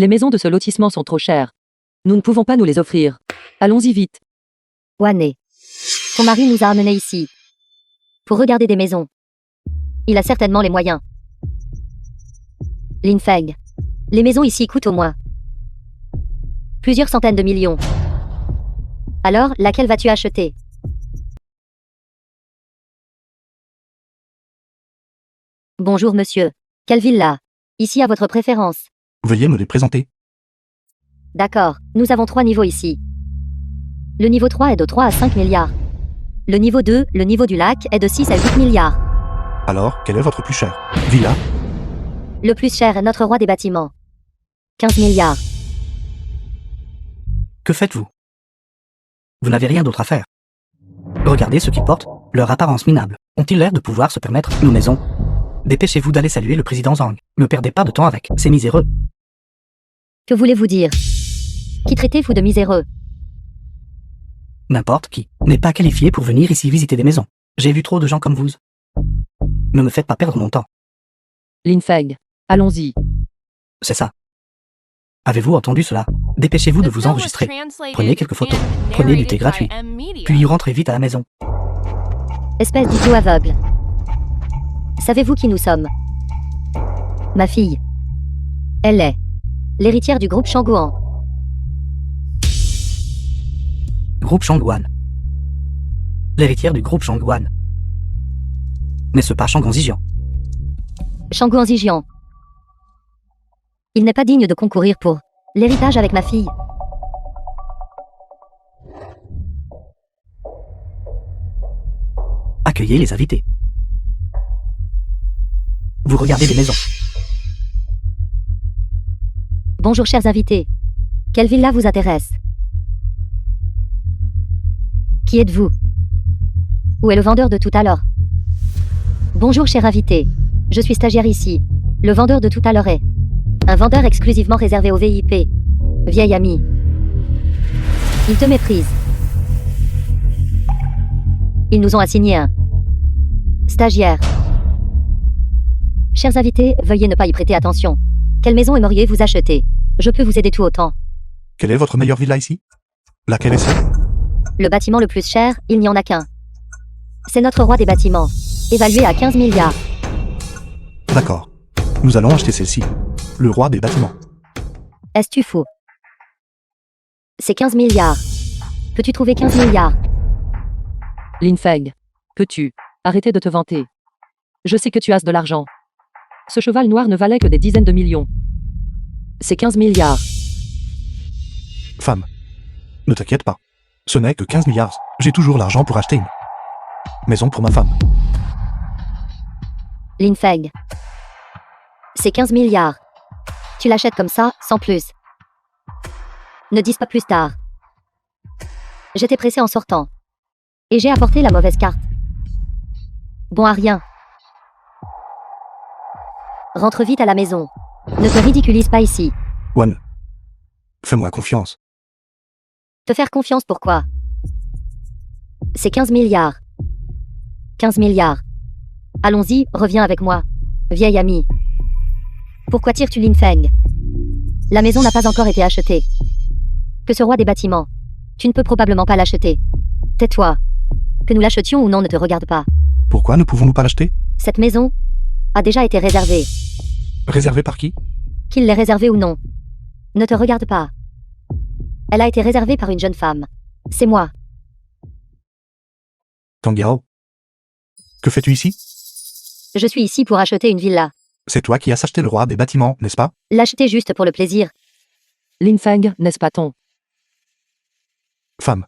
Les maisons de ce lotissement sont trop chères. Nous ne pouvons pas nous les offrir. Allons-y vite. Wane. Ton mari nous a amenés ici. Pour regarder des maisons. Il a certainement les moyens. Lin Feng. Les maisons ici coûtent au moins plusieurs centaines de millions. Alors, laquelle vas-tu acheter? Bonjour monsieur. Quelle villa? Ici à votre préférence. Veuillez me les présenter. D'accord, nous avons 3 niveaux ici. Le niveau 3 est de 3 à 5 milliards. Le niveau 2, le niveau du lac, est de 6 à 8 milliards. Alors, quel est votre plus cher? Villa? Le plus cher est notre roi des bâtiments. 15 milliards. Que faites-vous? Vous n'avez rien d'autre à faire. Regardez ceux qui portent, leur apparence minable. Ont-ils l'air de pouvoir se permettre nos maisons? Dépêchez-vous d'aller saluer le président Zhang. Ne perdez pas de temps avec ces miséreux. Que voulez-vous dire? Qui traitez-vous de miséreux? N'importe qui n'est pas qualifié pour venir ici visiter des maisons. J'ai vu trop de gens comme vous. Ne me faites pas perdre mon temps. Lin Feng. Allons-y. C'est ça. Avez-vous entendu cela? Dépêchez-vous de vous enregistrer. Prenez quelques photos. Prenez du thé gratuit. Puis rentrez vite à la maison. Espèce d'idiot aveugle. Savez-vous qui nous sommes? Ma fille. Elle est l'héritière du groupe Shangguan. Groupe Shangguan. L'héritière du groupe Shangguan. N'est-ce pas Shangguan Zijian? Shangguan Zijian. Il n'est pas digne de concourir pour l'héritage avec ma fille. Accueillez les invités. Vous regardez des maisons. Bonjour chers invités. Quelle villa vous intéresse? Qui êtes-vous? Où est le vendeur de tout à l'heure? Bonjour cher invité. Je suis stagiaire ici. Le vendeur de tout à l'heure est un vendeur exclusivement réservé aux VIP. Vieil ami. Il te méprise. Ils nous ont assigné un stagiaire. Chers invités, veuillez ne pas y prêter attention. Quelle maison aimeriez-vous acheter? Je peux vous aider tout autant. Quelle est votre meilleure villa ici? Laquelle est-ce? Le bâtiment le plus cher, il n'y en a qu'un. C'est notre roi des bâtiments, évalué à 15 milliards. D'accord. Nous allons acheter celle-ci. Le roi des bâtiments. Est-ce-tu fou? C'est 15 milliards. Peux-tu trouver 15 milliards? Lin Feng. Peux-tu arrêter de te vanter? Je sais que tu as de l'argent. Ce cheval noir ne valait que des dizaines de millions. C'est 15 milliards. Femme. Ne t'inquiète pas. Ce n'est que 15 milliards. J'ai toujours l'argent pour acheter une maison pour ma femme. Lin Feng. C'est 15 milliards. Tu l'achètes comme ça, sans plus. Ne dis pas plus tard. J'étais pressé en sortant. Et j'ai apporté la mauvaise carte. Bon à rien. Rentre vite à la maison. Ne te ridiculise pas ici. Wan. Fais-moi confiance. Te faire confiance pourquoi? C'est 15 milliards. 15 milliards. Allons-y, reviens avec moi. Vieil ami. Pourquoi tires-tu Lin Feng? La maison n'a pas encore été achetée. Que ce roi des bâtiments. Tu ne peux probablement pas l'acheter. Tais-toi. Que nous l'achetions ou non ne te regarde pas. Pourquoi ne pouvons-nous pas l'acheter? Cette maison a déjà été réservée. Réservée par qui? Qu'il l'ait réservée ou non. Ne te regarde pas. Elle a été réservée par une jeune femme. C'est moi. Tang Yao. Que fais-tu ici? Je suis ici pour acheter une villa. C'est toi qui as acheté le roi des bâtiments, n'est-ce pas? L'acheter juste pour le plaisir. Lin Feng, n'est-ce pas ton Femme.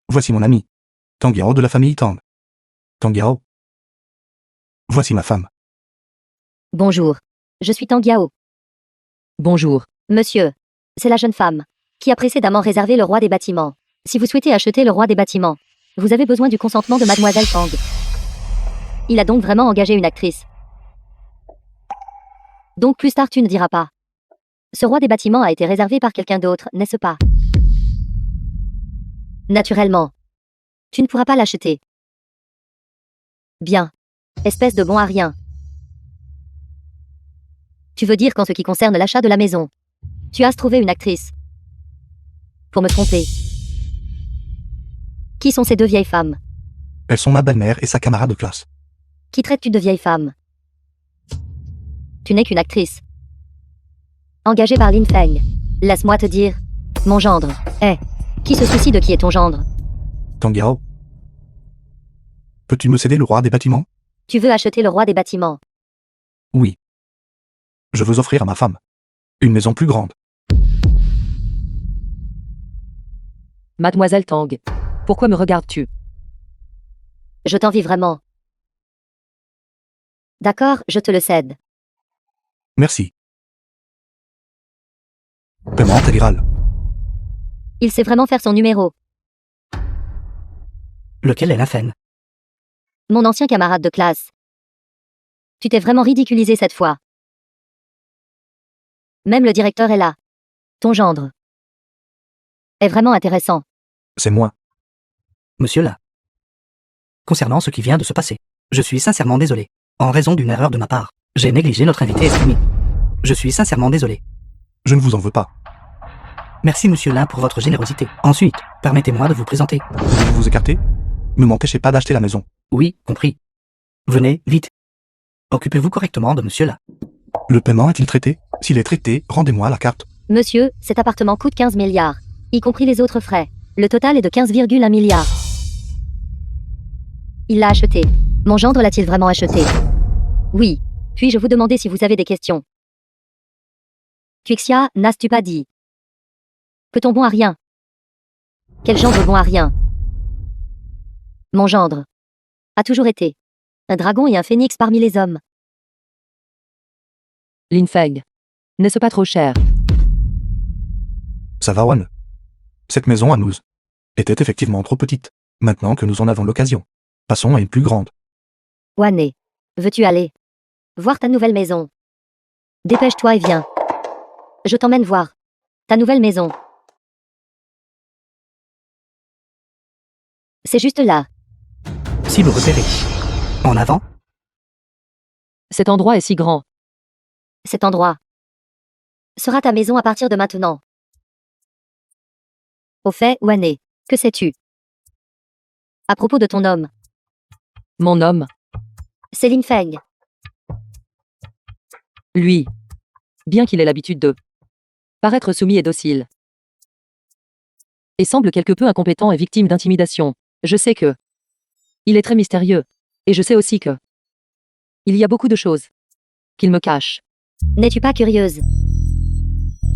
Voici mon ami. Tang Yao de la famille Tang. Tang Yao. Voici ma femme. Bonjour. Je suis Tang Yao. Bonjour. Monsieur. C'est la jeune femme qui a précédemment réservé le roi des bâtiments. Si vous souhaitez acheter le roi des bâtiments, vous avez besoin du consentement de mademoiselle Tang. Il a donc vraiment engagé une actrice. Donc plus tard tu ne diras pas. Ce roi des bâtiments a été réservé par quelqu'un d'autre, n'est-ce pas? Naturellement. Tu ne pourras pas l'acheter. Bien. Espèce de bon à rien. Tu veux dire qu'en ce qui concerne l'achat de la maison, Tu as trouvé une actrice. Pour me tromper. Qui sont ces deux vieilles femmes? Elles sont ma belle-mère et sa camarade de classe. Qui traites-tu de vieille femme? Tu n'es qu'une actrice. Engagée par Lin Feng. Laisse-moi te dire. Mon gendre. Qui se soucie de qui est ton gendre? Tang Yao. Peux-tu me céder le roi des bâtiments? Tu veux acheter le roi des bâtiments. Oui. Je veux offrir à ma femme une maison plus grande. Mademoiselle Tang. Pourquoi me regardes-tu? Je t'envie vraiment. D'accord, je te le cède. Merci. Paiement intégral. Il sait vraiment faire son numéro. Lequel est Lin Feng? Mon ancien camarade de classe. Tu t'es vraiment ridiculisé cette fois. Même le directeur est là. Ton gendre. Est vraiment intéressant. C'est moi. Monsieur Lin. Concernant ce qui vient de se passer, je suis sincèrement désolé. En raison d'une erreur de ma part, j'ai négligé notre invité estimé. Je suis sincèrement désolé. Je ne vous en veux pas. Merci Monsieur Lin pour votre générosité. Ensuite, permettez-moi de vous présenter. Pouvez-vous vous écarter? Ne m'empêchez pas d'acheter la maison. Oui, compris. Venez, vite. Occupez-vous correctement de Monsieur Lin. Le paiement est-il traité? S'il est traité, rendez-moi la carte. Monsieur, cet appartement coûte 15 milliards. Y compris les autres frais. Le total est de 15,1 milliards. Il l'a acheté. Mon gendre l'a-t-il vraiment acheté? Oui. Puis-je vous demander si vous avez des questions? Tuixia, n'as-tu pas dit? Que ton bon à rien. Quel gendre bon à rien? Mon gendre. A toujours été. Un dragon et un phénix parmi les hommes. Lin Feng. N'est-ce pas trop cher? Ça va, Wan. Cette maison à nous était effectivement trop petite. Maintenant que nous en avons l'occasion, passons à une plus grande. Wané. Veux-tu aller voir ta nouvelle maison? Dépêche-toi et viens. Je t'emmène voir ta nouvelle maison. C'est juste là. Si vous repérez. En avant, Cet endroit est si grand. Cet endroit sera ta maison à partir de maintenant. Au fait, Wané, que sais-tu à propos de ton homme? Mon homme, C'est Lin Feng. lui, bien qu'il ait l'habitude de paraître soumis et docile, et semble quelque peu incompétent et victime d'intimidation, je sais que il est très mystérieux, et je sais aussi que il y a beaucoup de choses qu'il me cache. N'es-tu pas curieuse?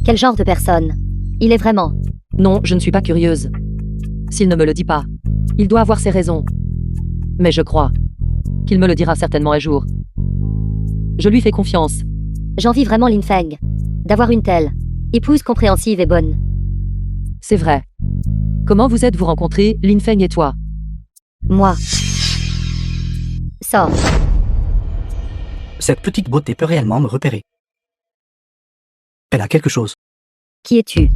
Quel genre de personne il est vraiment? Non, je ne suis pas curieuse. S'il ne me le dit pas, il doit avoir ses raisons. Mais je crois qu'il me le dira certainement un jour. Je lui fais confiance. J'envie vraiment Lin Feng d'avoir une telle épouse compréhensive et bonne. C'est vrai. Comment vous êtes-vous rencontrés, Lin Feng et toi? Moi. Sors. cette petite beauté peut réellement me repérer. Elle a quelque chose. Qui es-tu?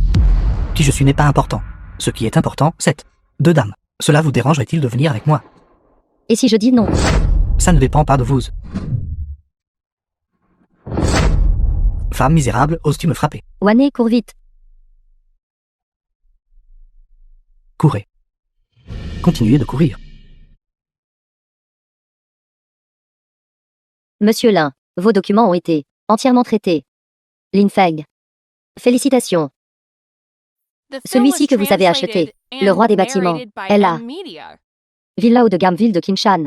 Qui je suis n'est pas important. Ce qui est important, c'est deux dames. Cela vous dérangerait-il de venir avec moi? Et si je dis non? Ça ne dépend pas de vous. Femme misérable, oses-tu me frapper? Wané, cours vite. Courez. Continuez de courir. Monsieur Lin, vos documents ont été entièrement traités. Lin Feng. Félicitations. Celui-ci que vous avez acheté, le roi des bâtiments, est là. Villa haut de gamme ville de Kinshan.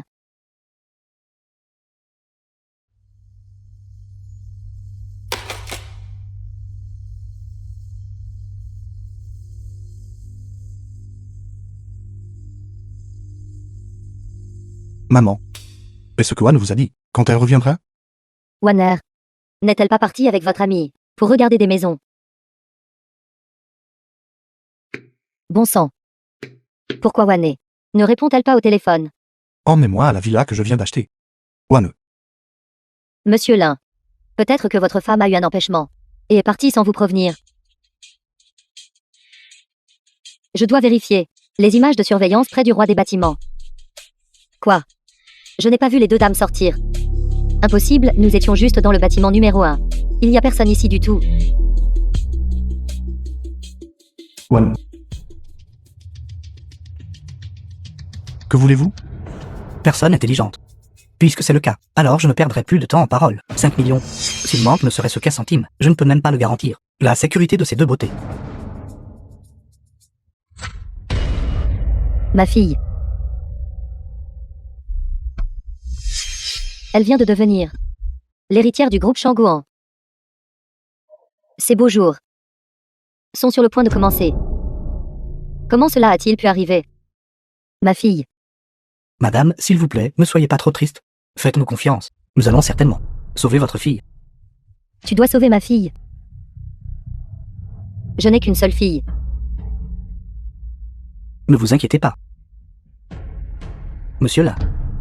Maman. Et ce que Wan vous a dit, quand elle reviendra? Wanner. N'est-elle pas partie avec votre amie pour regarder des maisons? Bon sang. Pourquoi Wané ne répond-elle pas au téléphone? Emmenez-moi à la villa que je viens d'acheter. Wan. Monsieur Lin. Peut-être que votre femme a eu un empêchement et est partie sans vous prévenir. Je dois vérifier les images de surveillance près du roi des bâtiments. Quoi? Je n'ai pas vu les deux dames sortir. Impossible, nous étions juste dans le bâtiment numéro 1. Il n'y a personne ici du tout. One. Que voulez-vous? Personne intelligente. Puisque c'est le cas, alors je ne perdrai plus de temps en paroles. 5 millions. S'il manque ne serait-ce qu'un centime, je ne peux même pas le garantir. La sécurité de ces deux beautés. Ma fille. Elle vient de devenir l'héritière du groupe Shangguan. Ces beaux jours sont sur le point de commencer. Comment cela a-t-il pu arriver? Ma fille. Madame, s'il vous plaît, ne soyez pas trop triste. Faites-nous confiance. Nous allons certainement sauver votre fille. Tu dois sauver ma fille. Je n'ai qu'une seule fille. Ne vous inquiétez pas. Monsieur là,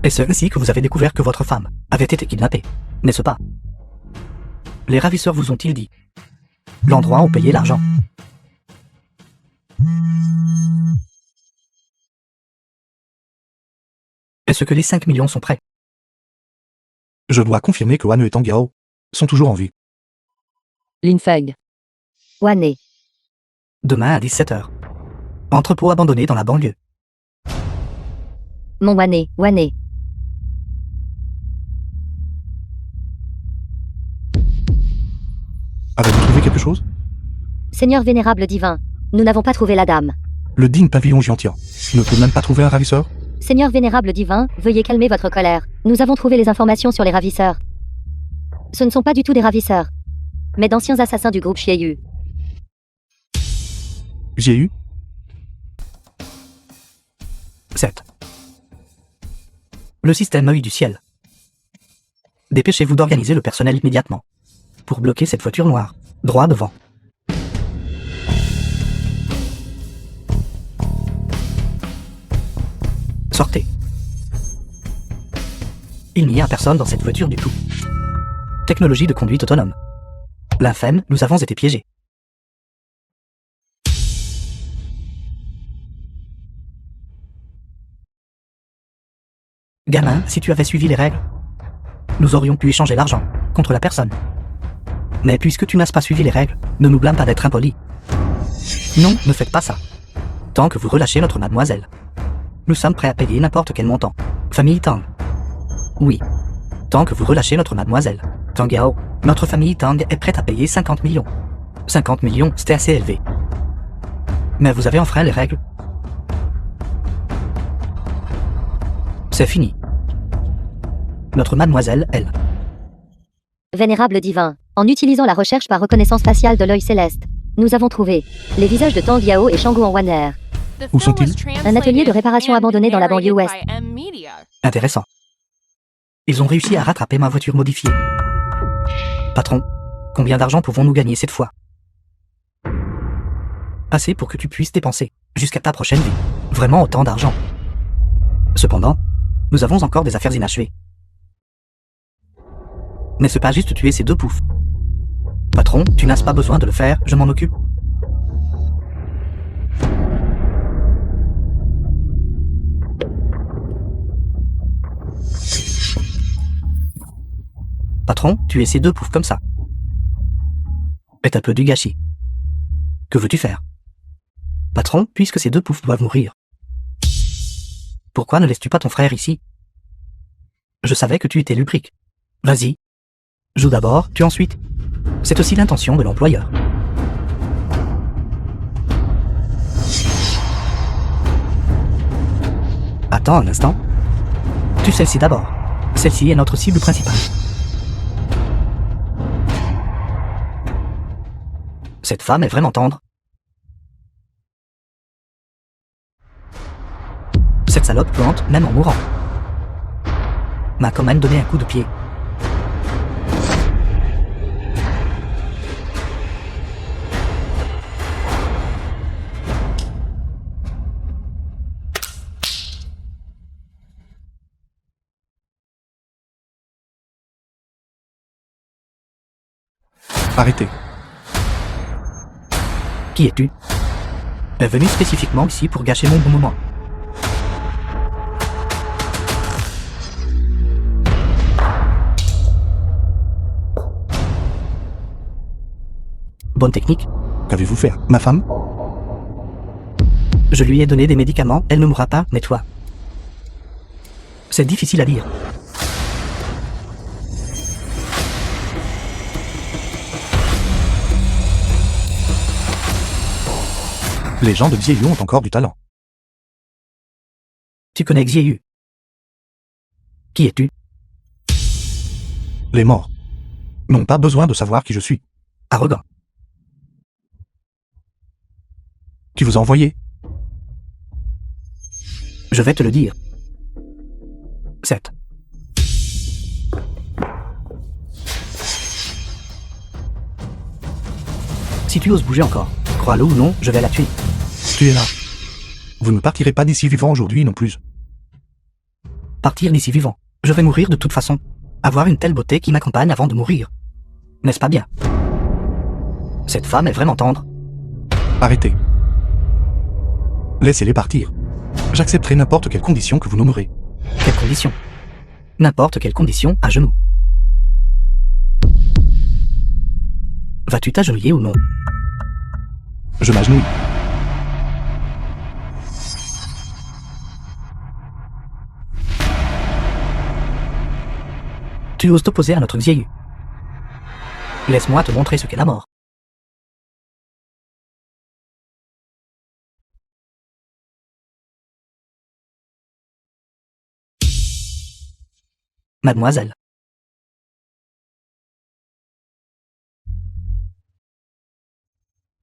est-ce ainsi que vous avez découvert que votre femme avait été kidnappée, n'est-ce pas? Les ravisseurs vous ont-ils dit l'endroit où payer l'argent? Est-ce que les 5 millions sont prêts? Je dois confirmer que Wan et Tang Yao sont toujours en vie. Lin Feng. Wane. Demain à 17h. Entrepôt abandonné dans la banlieue. Mon Wane. Wane. Avez-vous trouvé quelque chose? Seigneur vénérable divin, nous n'avons pas trouvé la dame. Le digne pavillon Jiantia ne peut même pas trouver un ravisseur? Seigneur vénérable divin, veuillez calmer votre colère. Nous avons trouvé les informations sur les ravisseurs. Ce ne sont pas du tout des ravisseurs, mais d'anciens assassins du groupe Xieyu. J'ai eu 7. Le système œil du ciel. Dépêchez-vous d'organiser le personnel immédiatement. Pour bloquer cette voiture noire. Droit devant. Sortez. Il n'y a personne dans cette voiture du tout. Technologie de conduite autonome. L'infâme, nous avons été piégés. Gamin, si tu avais suivi les règles, nous aurions pu échanger l'argent contre la personne. Mais puisque tu n'as pas suivi les règles, ne nous blâme pas d'être impoli. Non, ne faites pas ça. Tant que vous relâchez notre mademoiselle, nous sommes prêts à payer n'importe quel montant. Famille Tang. Oui. Tant que vous relâchez notre mademoiselle, Tang Yao, notre famille Tang est prête à payer 50 millions. 50 millions, c'était assez élevé. Mais vous avez enfreint les règles. C'est fini. Notre mademoiselle, elle. Vénérable divin, en utilisant la recherche par reconnaissance faciale de l'œil céleste, nous avons trouvé les visages de Tang Yao et Shangguan Waner. Où sont-ils? Un atelier de réparation abandonné dans la banlieue ouest. Intéressant. Ils ont réussi à rattraper ma voiture modifiée. Patron, combien d'argent pouvons-nous gagner cette fois? Assez pour que tu puisses dépenser, jusqu'à ta prochaine vie. Vraiment autant d'argent. Cependant, nous avons encore des affaires inachevées. N'est-ce pas juste tuer ces deux poufs? Patron, tu n'as pas besoin de le faire, je m'en occupe. Patron, tuer ces deux poufs comme ça est un peu du gâchis. Que veux-tu faire? Patron, puisque ces deux poufs doivent mourir, pourquoi ne laisses-tu pas ton frère ici? Je savais que tu étais lubrique. Vas-y. Joue d'abord, tue ensuite. C'est aussi l'intention de l'employeur. Attends un instant. Tue celle-ci d'abord. Celle-ci est notre cible principale. Cette femme est vraiment tendre. Cette salope plante même en mourant. M'a quand même donné un coup de pied. Arrêtez. Qui es-tu? Est venu spécifiquement ici pour gâcher mon bon moment. Bonne technique. Qu'avez-vous fait? Ma femme? Je lui ai donné des médicaments, elle ne mourra pas, mais toi. C'est difficile à dire. Les gens de Xieyou ont encore du talent. Tu connais Xieyou? Qui es-tu? Les morts n'ont pas besoin de savoir qui je suis. Arrogant. Qui vous a envoyé? Je vais te le dire. 7. Si tu oses bouger encore, crois-le ou non, je vais la tuer. Tu es là. Vous ne partirez pas d'ici vivant aujourd'hui non plus. Partir d'ici vivant. Je vais mourir de toute façon. Avoir une telle beauté qui m'accompagne avant de mourir. N'est-ce pas bien? Cette femme est vraiment tendre. Arrêtez. Laissez-les partir. J'accepterai n'importe quelle condition que vous nommerez. Quelle condition? N'importe quelle condition, à genoux. Vas-tu t'agenouiller ou non? Je m'agenouille. Tu oses t'opposer à notre Xieyou. Laisse-moi te montrer ce qu'est la mort. Mademoiselle.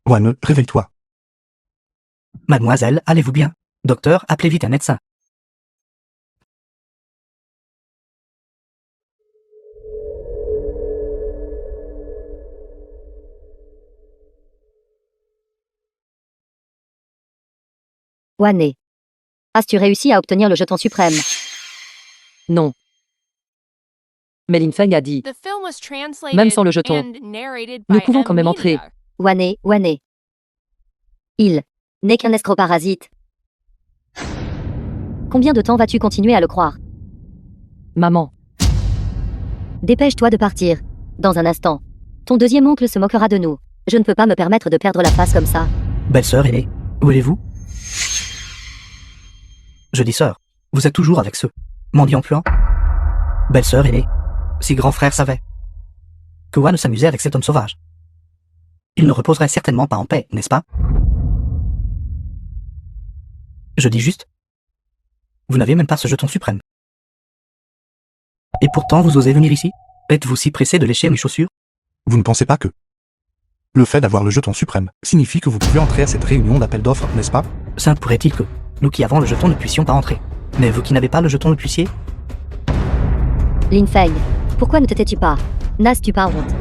Wan, réveille-toi. Mademoiselle, allez-vous bien? Docteur, appelez vite un médecin. Wane. As-tu réussi à obtenir le jeton suprême? Non. Mais Lin Feng a dit, Même sans le jeton, nous pouvons quand même entrer. Wane. Il n'est qu'un escroc-parasite. Combien de temps vas-tu continuer à le croire? Maman, Dépêche-toi de partir. Dans un instant. Ton deuxième oncle se moquera de nous. Je ne peux pas me permettre de perdre la face comme ça. Belle-sœur aînée, où allez-vous? Je dis sœur, vous êtes toujours avec ce mendiant puant? Belle-sœur aînée, si grand frère savait que Wan s'amusait avec cet homme sauvage, il ne reposerait certainement pas en paix, n'est-ce pas? Je dis juste, vous n'avez même pas ce jeton suprême. Et pourtant vous osez venir ici? Êtes-vous si pressé de lécher mes chaussures? Vous ne pensez pas que le fait d'avoir le jeton suprême signifie que vous pouvez entrer à cette réunion d'appel d'offres, n'est-ce pas? Ça pourrait-il que nous qui avons le jeton ne puissions pas entrer? Mais vous qui n'avez pas le jeton le puissiez? Lin Feng, pourquoi ne te tais-tu pas? N'as-tu pas honte?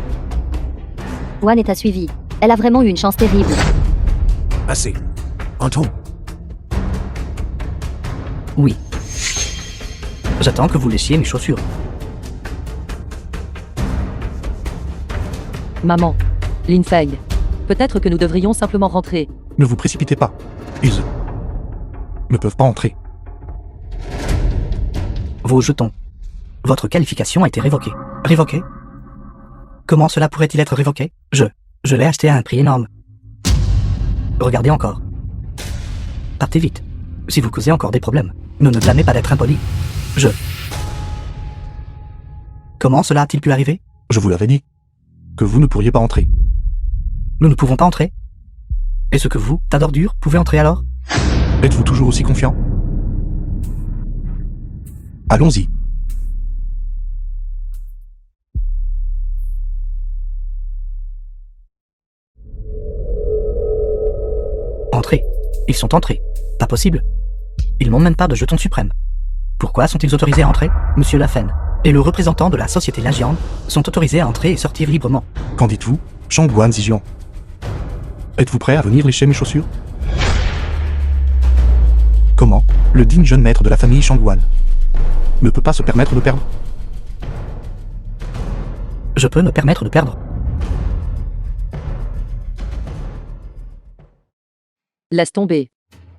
Wan t'a suivi. Elle a vraiment eu une chance terrible. Assez. Anton. Oui. J'attends que vous laissiez mes chaussures. maman. Lin Feng. Peut-être que nous devrions simplement rentrer. Ne vous précipitez pas. Ils ne peuvent pas entrer. Vos jetons. Votre qualification a été révoquée. Révoquée? Comment cela pourrait-il être révoqué? Je l'ai acheté à un prix énorme. Regardez encore. Partez vite. Si vous causez encore des problèmes, ne me blâmez pas d'être impoli. Comment cela a-t-il pu arriver? Je vous l'avais dit. Que vous ne pourriez pas entrer. Nous ne pouvons pas entrer. Est-ce que vous, tas d'ordures, pouvez entrer alors? Êtes-vous toujours aussi confiant? Allons-y. Entrez. Ils sont entrés. Pas possible. Ils n'ont même pas de jeton suprême. Pourquoi sont-ils autorisés à entrer? Monsieur Lafen et le représentant de la société Lajiang sont autorisés à entrer et sortir librement. Qu'en dites-vous, Shangguan Zijian? Êtes-vous prêt à venir lécher mes chaussures? Comment le digne jeune maître de la famille Shangguan ne peut pas se permettre de perdre? Je peux me permettre de perdre. Laisse tomber.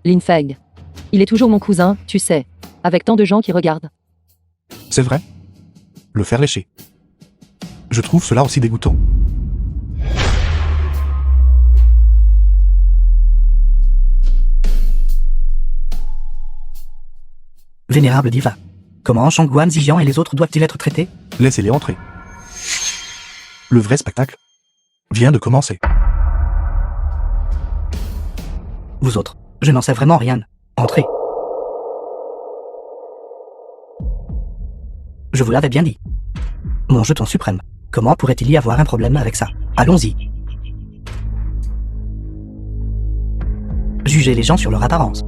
Lin Feng. Il est toujours mon cousin, tu sais. Avec tant de gens qui regardent. C'est vrai? Le faire lécher. Je trouve cela aussi dégoûtant. Vénérable divin. Comment Shangguan Zijian et les autres doivent-ils être traités? Laissez-les entrer. Le vrai spectacle vient de commencer. Vous autres, je n'en sais vraiment rien. Entrez. Je vous l'avais bien dit. Mon jeton suprême. Comment pourrait-il y avoir un problème avec ça? Allons-y. Jugez les gens sur leur apparence.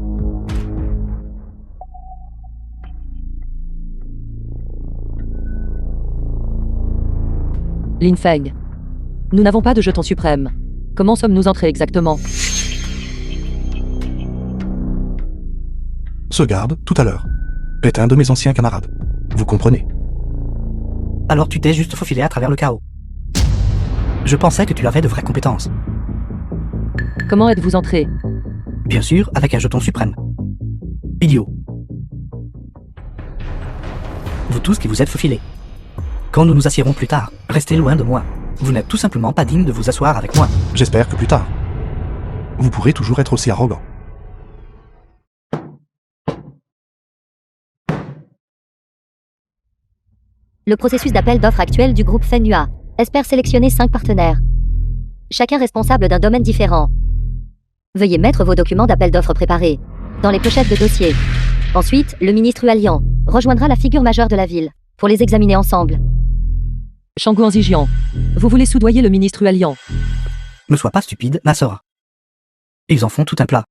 Lin Feng. Nous n'avons pas de jeton suprême. Comment sommes-nous entrés exactement? Ce garde, tout à l'heure, est un de mes anciens camarades. Vous comprenez? Alors tu t'es juste faufilé à travers le chaos. Je pensais que tu avais de vraies compétences. Comment êtes-vous entrés? Bien sûr, avec un jeton suprême. Idiot. Vous tous qui vous êtes faufilés. Quand nous nous assiérons plus tard, restez loin de moi. Vous n'êtes tout simplement pas digne de vous asseoir avec moi. J'espère que plus tard, vous pourrez toujours être aussi arrogant. Le processus d'appel d'offres actuel du groupe Fenua espère sélectionner 5 partenaires, chacun responsable d'un domaine différent. Veuillez mettre vos documents d'appel d'offres préparés dans les pochettes de dossier. Ensuite, le ministre Hualian rejoindra la figure majeure de la ville pour les examiner ensemble. Shangguan Zijian. Vous voulez soudoyer le ministre Hualian? Ne sois pas stupide, ma sœur. Ils en font tout un plat.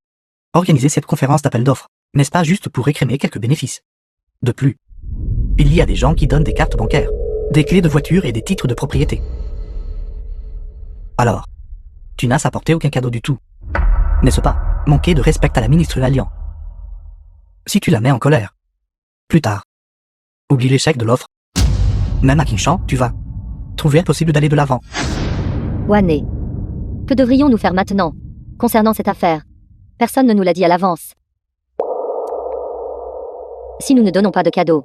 Organiser cette conférence d'appel d'offres, n'est-ce pas juste pour réclamer quelques bénéfices? De plus, il y a des gens qui donnent des cartes bancaires, des clés de voiture et des titres de propriété. Alors, tu n'as apporté aucun cadeau du tout. N'est-ce pas, manquer de respect à la ministre Hualian? Si tu la mets en colère, plus tard, oublie l'échec de l'offre. Même à Qingshan, tu vas trouver impossible d'aller de l'avant. Wane. Que devrions-nous faire maintenant concernant cette affaire? Personne ne nous l'a dit à l'avance. Si nous ne donnons pas de cadeaux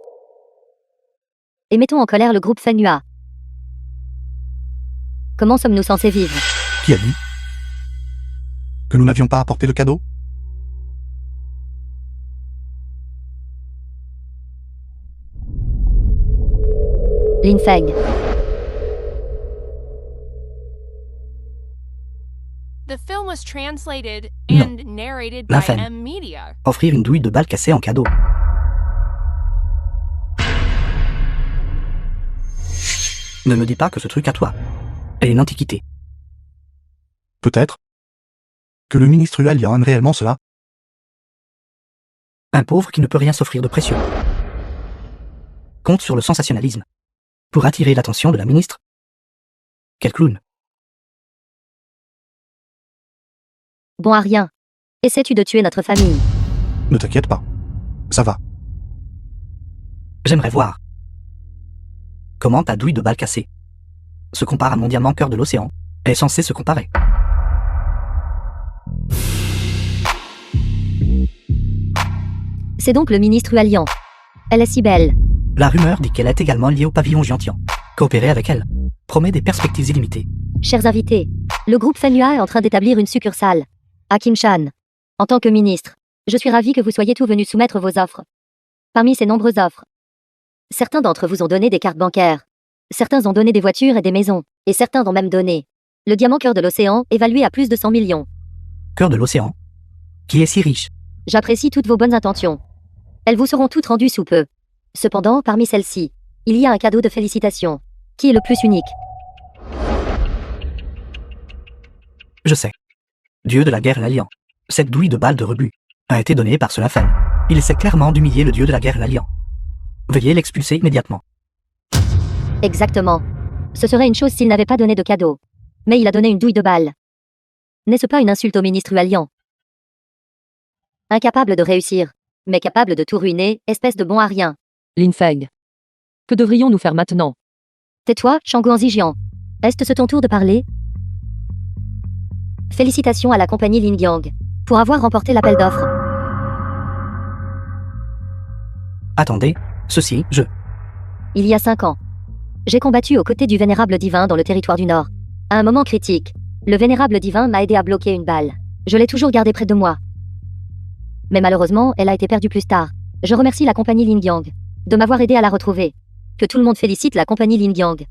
et mettons en colère le groupe Fenua, comment sommes-nous censés vivre? Qui a dit que nous n'avions pas apporté le cadeau? Lin Feng. The film was translated Non. and narrated La by Feng. M Media. Offrir une douille de balle cassée en cadeau. Ne me dis pas que ce truc à toi est une antiquité. Peut-être que le ministre Hualian aime réellement cela. Un pauvre qui ne peut rien s'offrir de précieux compte sur le sensationnalisme pour attirer l'attention de la ministre. Quel clown. Bon à rien. Essaies-tu de tuer notre famille? Ne t'inquiète pas. Ça va. J'aimerais voir comment ta douille de balle cassée se compare à mon diamant cœur de l'océan. Est censé se comparer. C'est donc le ministre Hualian. Elle est si belle. La rumeur dit qu'elle est également liée au pavillon Jiantian. Coopérer avec elle promet des perspectives illimitées. Chers invités, le groupe Fenua est en train d'établir une succursale à Qingshan. En tant que ministre, je suis ravi que vous soyez tous venus soumettre vos offres. Parmi ces nombreuses offres, certains d'entre vous ont donné des cartes bancaires, certains ont donné des voitures et des maisons, et certains ont même donné le diamant cœur de l'océan évalué à plus de 100 millions. Cœur de l'océan qui est si riche. J'apprécie toutes vos bonnes intentions. Elles vous seront toutes rendues sous peu. Cependant, parmi celles-ci, il y a un cadeau de félicitations. Qui est le plus unique? Je sais. Dieu de la guerre l'Alliant. Cette douille de balle de rebut a été donnée par ce Lafen. Il essaie clairement d'humilier le dieu de la guerre l'Alliant. Veuillez l'expulser immédiatement. Exactement. Ce serait une chose s'il n'avait pas donné de cadeau. Mais il a donné une douille de balle. N'est-ce pas une insulte au ministre Hualian? Incapable de réussir, mais capable de tout ruiner, espèce de bon à rien. Lin Feng. Que devrions-nous faire maintenant? Tais-toi, Shangguan Zijian. Est-ce ton tour de parler? Félicitations à la compagnie Lingyang pour avoir remporté l'appel d'offres. Attendez, ceci, Il y a 5 ans, j'ai combattu aux côtés du Vénérable Divin dans le territoire du Nord. À un moment critique, le Vénérable Divin m'a aidé à bloquer une balle. Je l'ai toujours gardée près de moi. Mais malheureusement, elle a été perdue plus tard. Je remercie la compagnie Lingyang de m'avoir aidé à la retrouver. Que tout le monde félicite la compagnie Lingyang.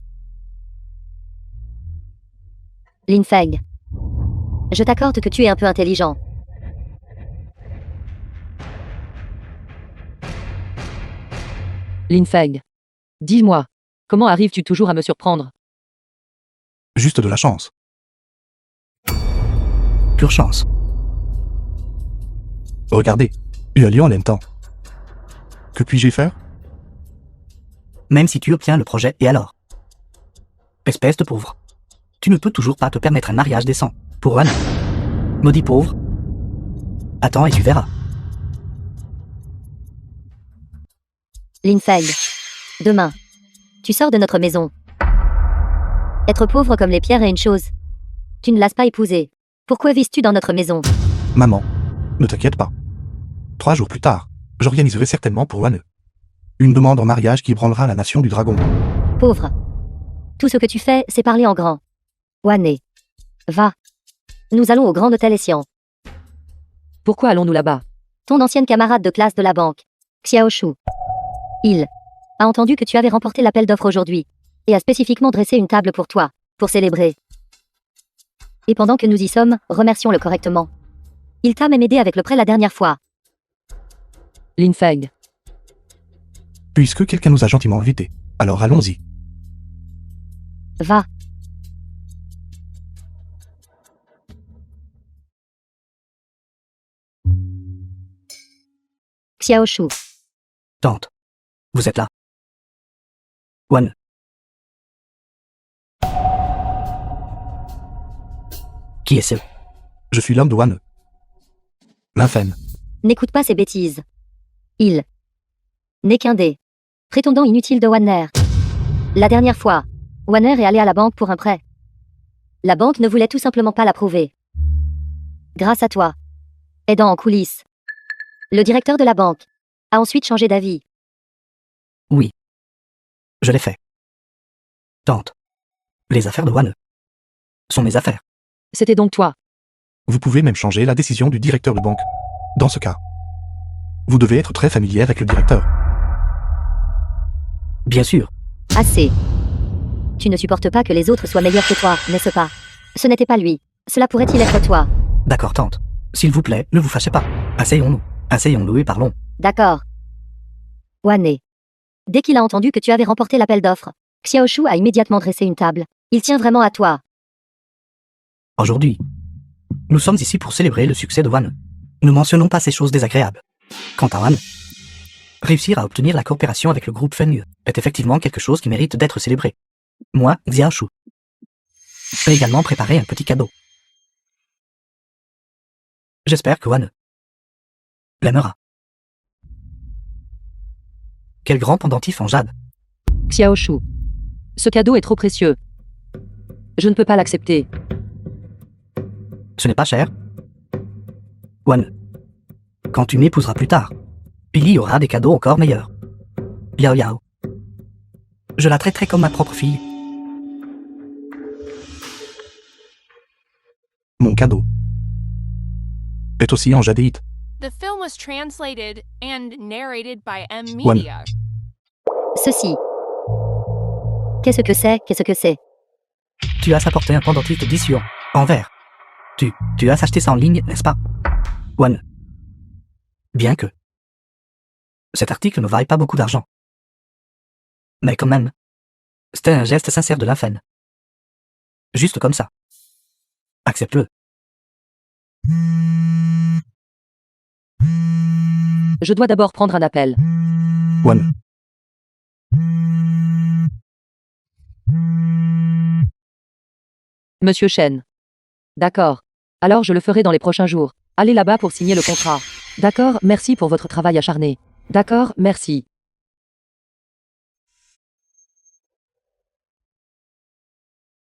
Lin Feng. Je t'accorde que tu es un peu intelligent. Lin Feng. Dis-moi, comment arrives-tu toujours à me surprendre? Juste de la chance. Pure chance. Regardez, Yuan l'aime tant. Que puis-je y faire? Même si tu obtiens le projet, et alors? Espèce de pauvre. Tu ne peux toujours pas te permettre un mariage décent. Pour Wan. Maudit pauvre. Attends et tu verras. Lin Feng. Demain. Tu sors de notre maison. Être pauvre comme les pierres est une chose. Tu ne l'as pas épousé. Pourquoi vis-tu dans notre maison? Maman, ne t'inquiète pas. 3 jours plus tard, j'organiserai certainement pour Wan une demande en mariage qui ébranlera la nation du dragon. Pauvre. Tout ce que tu fais, c'est parler en grand. Wane. Va. Nous allons au Grand Hôtel Essian. Pourquoi allons-nous là-bas? Ton ancienne camarade de classe de la banque, Xiao Shu. Il a entendu que tu avais remporté l'appel d'offres aujourd'hui et a spécifiquement dressé une table pour toi, pour célébrer. Et pendant que nous y sommes, remercions-le correctement. Il t'a même aidé avec le prêt la dernière fois. Lin Feng. Puisque quelqu'un nous a gentiment invités, alors allons-y. Va. Xiao Shu. Tante. Vous êtes là. Wan. Qui est-ce? Je suis l'homme de Wan. L'infâme. N'écoute pas ces bêtises. Il n'est qu'un des prétendants inutiles de Wanner. La dernière fois, Wanner est allé à la banque pour un prêt. La banque ne voulait tout simplement pas l'approuver. Grâce à toi, aidant en coulisses, le directeur de la banque a ensuite changé d'avis. Oui. Je l'ai fait. Tante. Les affaires de Wan sont mes affaires. C'était donc toi. Vous pouvez même changer la décision du directeur de banque. Dans ce cas, vous devez être très familier avec le directeur. Bien sûr. Assez. Tu ne supportes pas que les autres soient meilleurs que toi, n'est-ce pas? Ce n'était pas lui. Cela pourrait-il être toi? D'accord, tante. S'il vous plaît, ne vous fâchez pas. Asseyons-nous. Asseyons-nous et parlons. D'accord. Wane. Dès qu'il a entendu que tu avais remporté l'appel d'offres, Xiao Shu a immédiatement dressé une table. Il tient vraiment à toi. Aujourd'hui, nous sommes ici pour célébrer le succès de Wan. Ne mentionnons pas ces choses désagréables. Quant à Wan, réussir à obtenir la coopération avec le groupe Feng est effectivement quelque chose qui mérite d'être célébré. Moi, Xiao Shu, j'ai également préparé un petit cadeau. J'espère que Wan l'aimera. Quel grand pendentif en jade. Xiao Shu. Ce cadeau est trop précieux. Je ne peux pas l'accepter. Ce n'est pas cher. Wan, quand tu m'épouseras plus tard, il y aura des cadeaux encore meilleurs. Yao Yao. Je la traiterai comme ma propre fille. Mon cadeau est aussi en jadéite. The film was translated and narrated by M Wan. Media. Ceci. Qu'est-ce que c'est? Qu'est-ce que c'est? Tu as apporté un pendentif d'édition, en verre. Tu as acheté ça en ligne, n'est-ce pas? Wan. Bien que cet article ne vaille pas beaucoup d'argent. Mais quand même, c'était un geste sincère de l'infâme. Juste comme ça. Accepte-le. Je dois d'abord prendre un appel. Wan. Monsieur Shen. D'accord. Alors je le ferai dans les prochains jours. Allez là-bas pour signer le contrat. D'accord, merci pour votre travail acharné. D'accord, merci.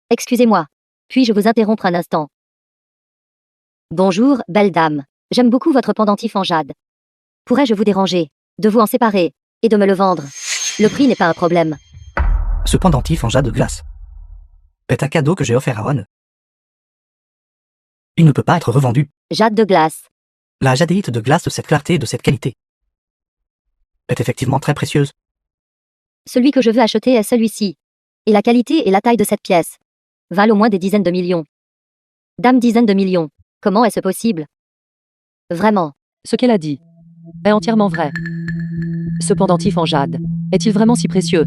Excusez-moi. Puis-je vous interrompre un instant? Bonjour, belle dame. J'aime beaucoup votre pendentif en jade. Pourrais-je vous déranger de vous en séparer et de me le vendre? Le prix n'est pas un problème. Ce pendentif en jade de glace est un cadeau que j'ai offert à Wan. Il ne peut pas être revendu. Jade de glace. La jadéite de glace de cette clarté et de cette qualité est effectivement très précieuse. Celui que je veux acheter est celui-ci. Et la qualité et la taille de cette pièce valent au moins des dizaines de millions. Dame dizaines de millions. Comment est-ce possible? Vraiment. Ce qu'elle a dit est entièrement vrai. Ce pendentif en jade est-il vraiment si précieux?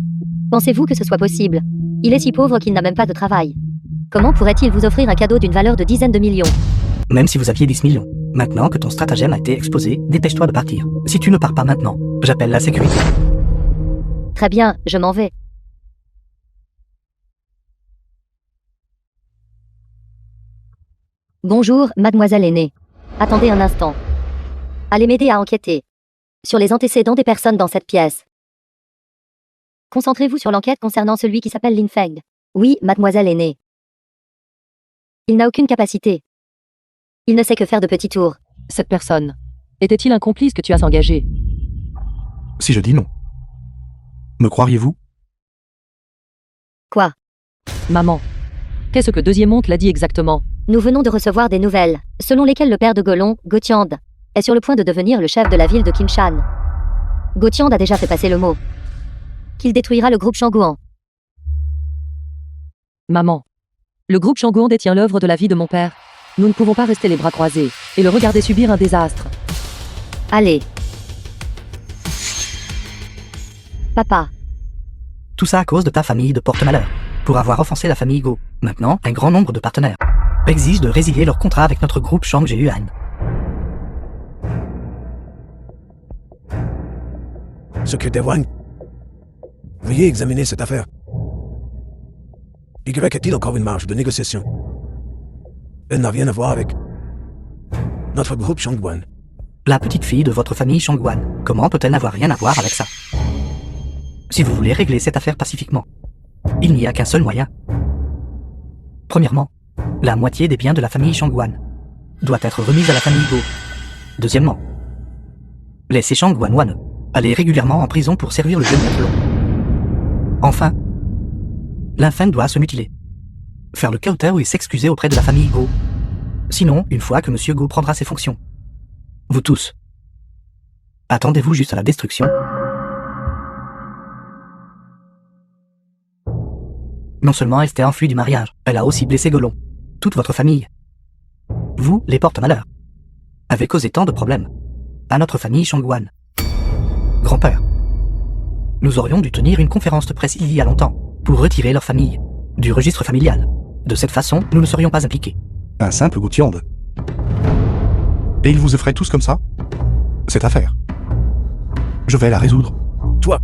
Pensez-vous que ce soit possible? Il est si pauvre qu'il n'a même pas de travail. Comment pourrait-il vous offrir un cadeau d'une valeur de dizaines de millions? Même si vous aviez 10 millions. Maintenant que ton stratagème a été exposé, dépêche-toi de partir. Si tu ne pars pas maintenant, j'appelle la sécurité. Très bien, je m'en vais. Bonjour, mademoiselle aînée. Attendez un instant. Allez m'aider à enquêter sur les antécédents des personnes dans cette pièce. Concentrez-vous sur l'enquête concernant celui qui s'appelle Lin Feng. Oui, mademoiselle aînée. Il n'a aucune capacité. Il ne sait que faire de petits tours. Cette personne était-il un complice que tu as engagé? Si je dis non. Me croiriez-vous? Quoi? Maman, qu'est-ce que deuxième oncle a dit exactement? Nous venons de recevoir des nouvelles, selon lesquelles le père de Golon, Gotiand, est sur le point de devenir le chef de la ville de Kimshan. Gotiand a déjà fait passer le mot qu'il détruira le groupe Shangguan. Maman, le groupe Shangguan détient l'œuvre de la vie de mon père. Nous ne pouvons pas rester les bras croisés et le regarder subir un désastre. Allez. Papa. Tout ça à cause de ta famille de porte-malheur. Pour avoir offensé la famille Go. Maintenant, un grand nombre de partenaires exigent de résilier leur contrat avec notre groupe Shang-Yuan. Secrétaire Wang, veuillez examiner cette affaire. Y a-t-il encore une marge de négociation? Elle n'a rien à voir avec notre groupe Shangguan. La petite fille de votre famille Shangguan, comment peut-elle n'avoir rien à voir avec ça? Si vous voulez régler cette affaire pacifiquement, il n'y a qu'un seul moyen. Premièrement, la moitié des biens de la famille Shangguan doit être remise à la famille Go. Deuxièmement, laissez Shangguan Wan aller régulièrement en prison pour servir le jeune Long. Enfin, Lin Feng doit se mutiler, faire le counter et s'excuser auprès de la famille Go. Sinon, une fois que Monsieur Go prendra ses fonctions, vous tous, attendez-vous juste à la destruction. Non seulement elle s'était enfuie du mariage, elle a aussi blessé Golon, toute votre famille. Vous, les porte-malheurs, avez causé tant de problèmes à notre famille Shangguan. Grand-père, nous aurions dû tenir une conférence de presse il y a longtemps pour retirer leur famille du registre familial. De cette façon, nous ne serions pas impliqués. Un simple Gotiand. Et ils vous effraient tous comme ça? Cette affaire. Je vais la résoudre. Toi,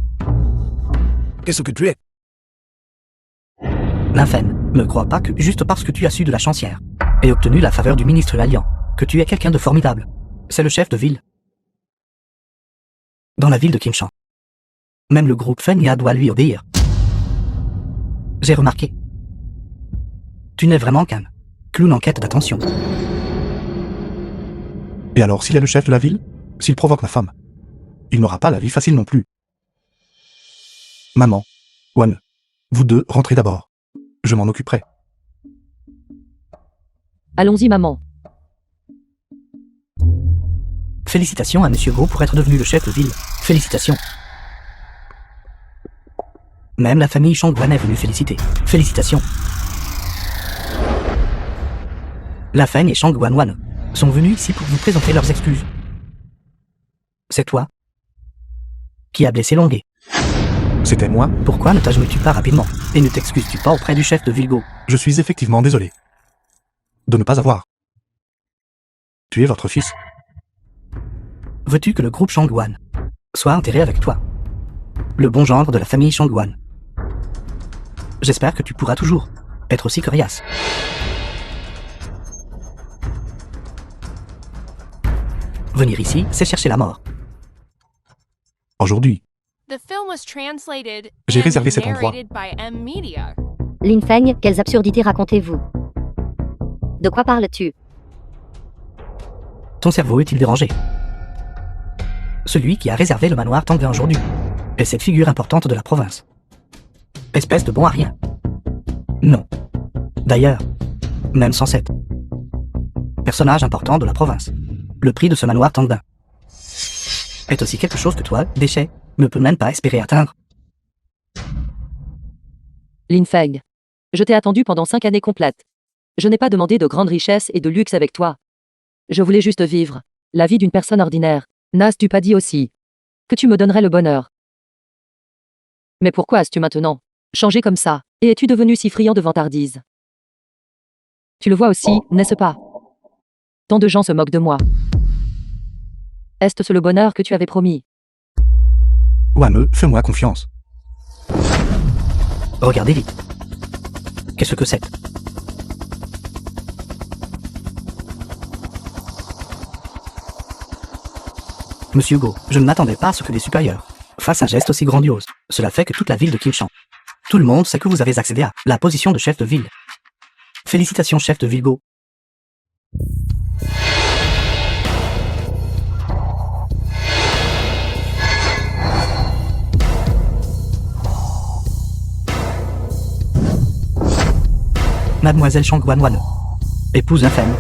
qu'est-ce que tu es? Lin Feng, ne crois pas que juste parce que tu as su de la chancière et obtenu la faveur du ministre Alliant, que tu es quelqu'un de formidable. C'est le chef de ville. Dans la ville de Kimshan. Même le groupe Fenya doit lui obéir. J'ai remarqué. Tu n'es vraiment qu'un clown en quête d'attention. Et alors, s'il est le chef de la ville? S'il provoque ma femme? Il n'aura pas la vie facile non plus. Maman, Wan, vous deux, rentrez d'abord. Je m'en occuperai. Allons-y, maman. Félicitations à Monsieur Go pour être devenu le chef de ville. Félicitations. Même la famille Shangguan est venue féliciter. Félicitations. La Feng et Shangguan Wan sont venus ici pour vous présenter leurs excuses. C'est toi qui as blessé Longuet. C'était moi? Pourquoi ne t'agenouilles-tu pas rapidement et ne t'excuses-tu pas auprès du chef de Vilgo? Je suis effectivement désolé de ne pas avoir tué votre fils. Veux-tu que le groupe Shangguan soit enterré avec toi? Le bon gendre de la famille Shangguan. J'espère que tu pourras toujours être aussi coriace. Venir ici, c'est chercher la mort. Aujourd'hui, J'ai réservé cet endroit. Lin Feng, quelles absurdités racontez-vous? De quoi parles-tu? Ton cerveau est-il dérangé? Celui qui a réservé le manoir Tangvin aujourd'hui est cette figure importante de la province. Espèce de bon à rien. Non. D'ailleurs, même sans cette. Personnage important de la province. Le prix de ce manoir Tangvin est aussi quelque chose que toi, déchet, ne peut même pas espérer atteindre. Lin Feng. Je t'ai attendu pendant 5 années complètes. Je n'ai pas demandé de grandes richesses et de luxe avec toi. Je voulais juste vivre la vie d'une personne ordinaire. N'as-tu pas dit aussi que tu me donnerais le bonheur? Mais pourquoi as-tu maintenant changé comme ça? Et es-tu devenu si friand de vantardise? Tu le vois aussi, n'est-ce pas? Tant de gens se moquent de moi. Est-ce le bonheur que tu avais promis? Wame, fais-moi confiance. Regardez vite. Qu'est-ce que c'est? Monsieur Go, je ne m'attendais pas à ce que les supérieurs fassent un geste aussi grandiose. Cela fait que toute la ville de Kimchan, tout le monde sait que vous avez accédé à la position de chef de ville. Félicitations, chef de ville Go. Mademoiselle Shangguan, épouse infâme.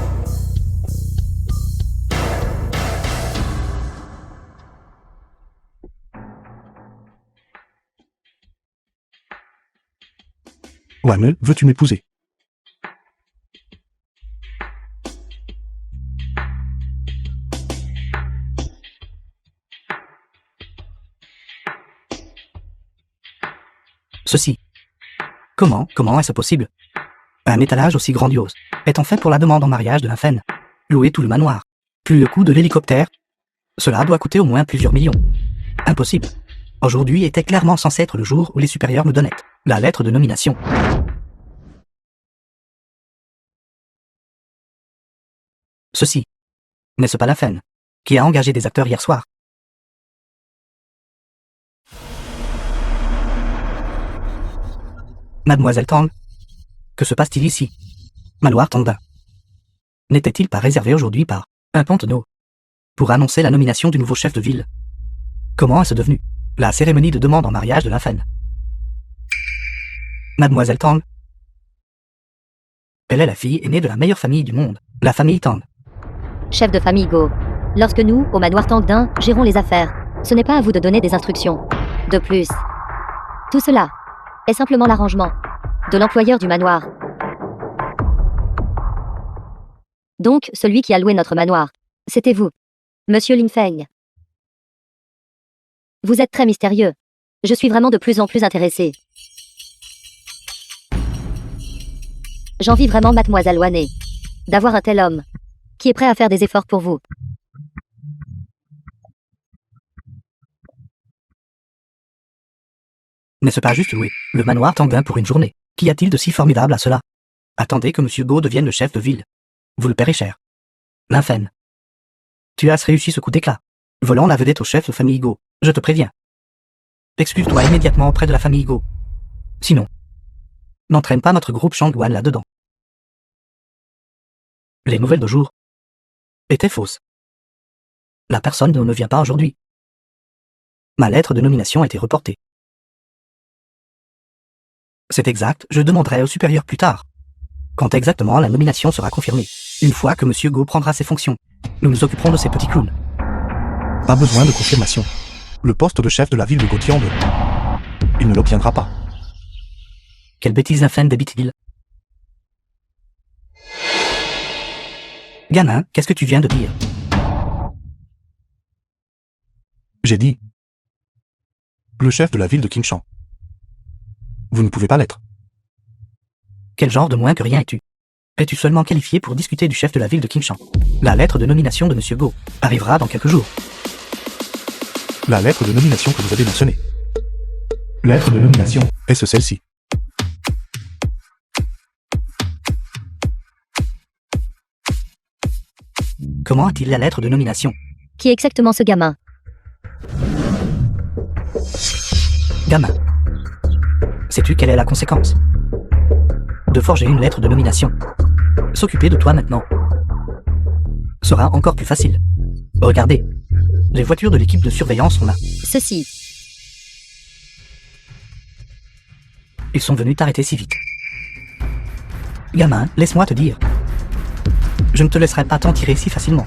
Wame, veux-tu m'épouser? Ceci. Comment est-ce possible? Un étalage aussi grandiose est en fait pour la demande en mariage de l'infâme. Louer tout le manoir. Plus le coût de l'hélicoptère. Cela doit coûter au moins plusieurs millions. Impossible. Aujourd'hui était clairement censé être le jour où les supérieurs me donnaient la lettre de nomination. Ceci. N'est-ce pas l'infâme qui a engagé des acteurs hier soir? Mademoiselle Tang, que se passe-t-il ici? Manoir Tangda. N'était-il pas réservé aujourd'hui par un Pontenot pour annoncer la nomination du nouveau chef de ville? Comment est-ce devenu la cérémonie de demande en mariage de l'infâme? Mademoiselle Tang. Elle est la fille aînée de la meilleure famille du monde, la famille Tang. Chef de famille Go. Lorsque nous, au manoir Tangdin, gérons les affaires, ce n'est pas à vous de donner des instructions. De plus, tout cela est simplement l'arrangement de l'employeur du manoir. Donc, celui qui a loué notre manoir, c'était vous, Monsieur Lin Feng. Vous êtes très mystérieux. Je suis vraiment de plus en plus intéressée. J'envie vraiment Mademoiselle Wane d'avoir un tel homme qui est prêt à faire des efforts pour vous. N'est-ce pas juste louer le manoir Tangdin pour une journée? Qu'y a-t-il de si formidable à cela? Attendez que Monsieur Go devienne le chef de ville. Vous le paierez cher. L'infâme. Tu as réussi ce coup d'éclat. Volant la vedette au chef de famille Go. Je te préviens. Excuse-toi immédiatement auprès de la famille Go. Sinon, n'entraîne pas notre groupe Shangguan là-dedans. Les nouvelles de jour étaient fausses. La personne ne vient pas aujourd'hui. Ma lettre de nomination a été reportée. C'est exact, je demanderai au supérieur plus tard. Quand exactement la nomination sera confirmée. Une fois que Monsieur Go prendra ses fonctions, nous nous occuperons de ces petits clowns. Pas besoin de confirmation. Le poste de chef de la ville de Gautiande, il ne l'obtiendra pas. Quelle bêtise infâme débite-t-il? Gamin, qu'est-ce que tu viens de dire? J'ai dit. Le chef de la ville de Kimchan. Vous ne pouvez pas l'être. Quel genre de moins que rien es-tu? Es-tu seulement qualifié pour discuter du chef de la ville de Kimchan? La lettre de nomination de Monsieur Go arrivera dans quelques jours. La lettre de nomination que vous avez mentionnée. Lettre de nomination. Est-ce celle-ci? Comment a-t-il la lettre de nomination? Qui est exactement ce gamin? Gamin. Sais-tu quelle est la conséquence de forger une lettre de nomination? S'occuper de toi maintenant sera encore plus facile. Regardez, les voitures de l'équipe de surveillance sont là. Ceci. Ils sont venus t'arrêter si vite. Gamin, laisse-moi te dire. Je ne te laisserai pas t'en tirer si facilement.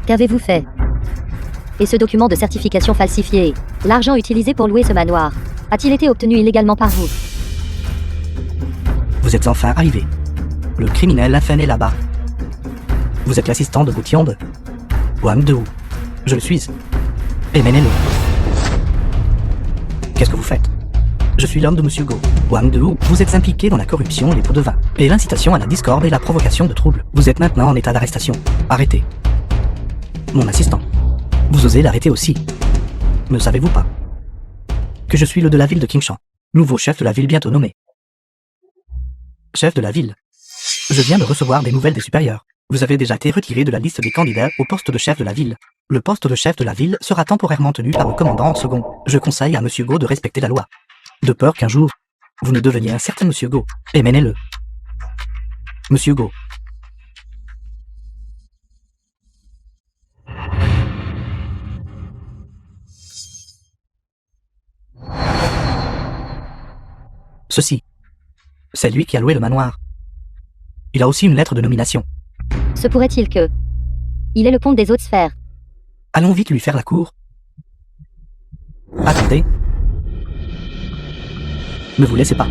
Qu'avez-vous fait? Et ce document de certification falsifié. L'argent utilisé pour louer ce manoir. A-t-il été obtenu illégalement par vous? Vous êtes enfin arrivé. Le criminel Infen est là-bas. Vous êtes l'assistant de Goutiombe. Wang de Wu. Je le suis. Et menez-le. Qu'est-ce que vous faites? Je suis l'homme de Monsieur Go. Wang de Wu, vous êtes impliqué dans la corruption, les pots de vin, et l'incitation à la discorde et la provocation de troubles. Vous êtes maintenant en état d'arrestation. Arrêtez. Mon assistant. Vous osez l'arrêter aussi. Ne savez-vous pas que je suis le de la ville de Qingshan, nouveau chef de la ville bientôt nommé. Chef de la ville. Je viens de recevoir des nouvelles des supérieurs. Vous avez déjà été retiré de la liste des candidats au poste de chef de la ville. Le poste de chef de la ville sera temporairement tenu par le commandant en second. Je conseille à Monsieur Go de respecter la loi. De peur qu'un jour, vous ne deveniez un certain Monsieur Go. Et menez-le. Monsieur Go. Ceci. C'est lui qui a loué le manoir. Il a aussi une lettre de nomination. Se pourrait-il que... Il est le comte des hautes sphères. Allons vite lui faire la cour. Attendez. Ne vous laissez pas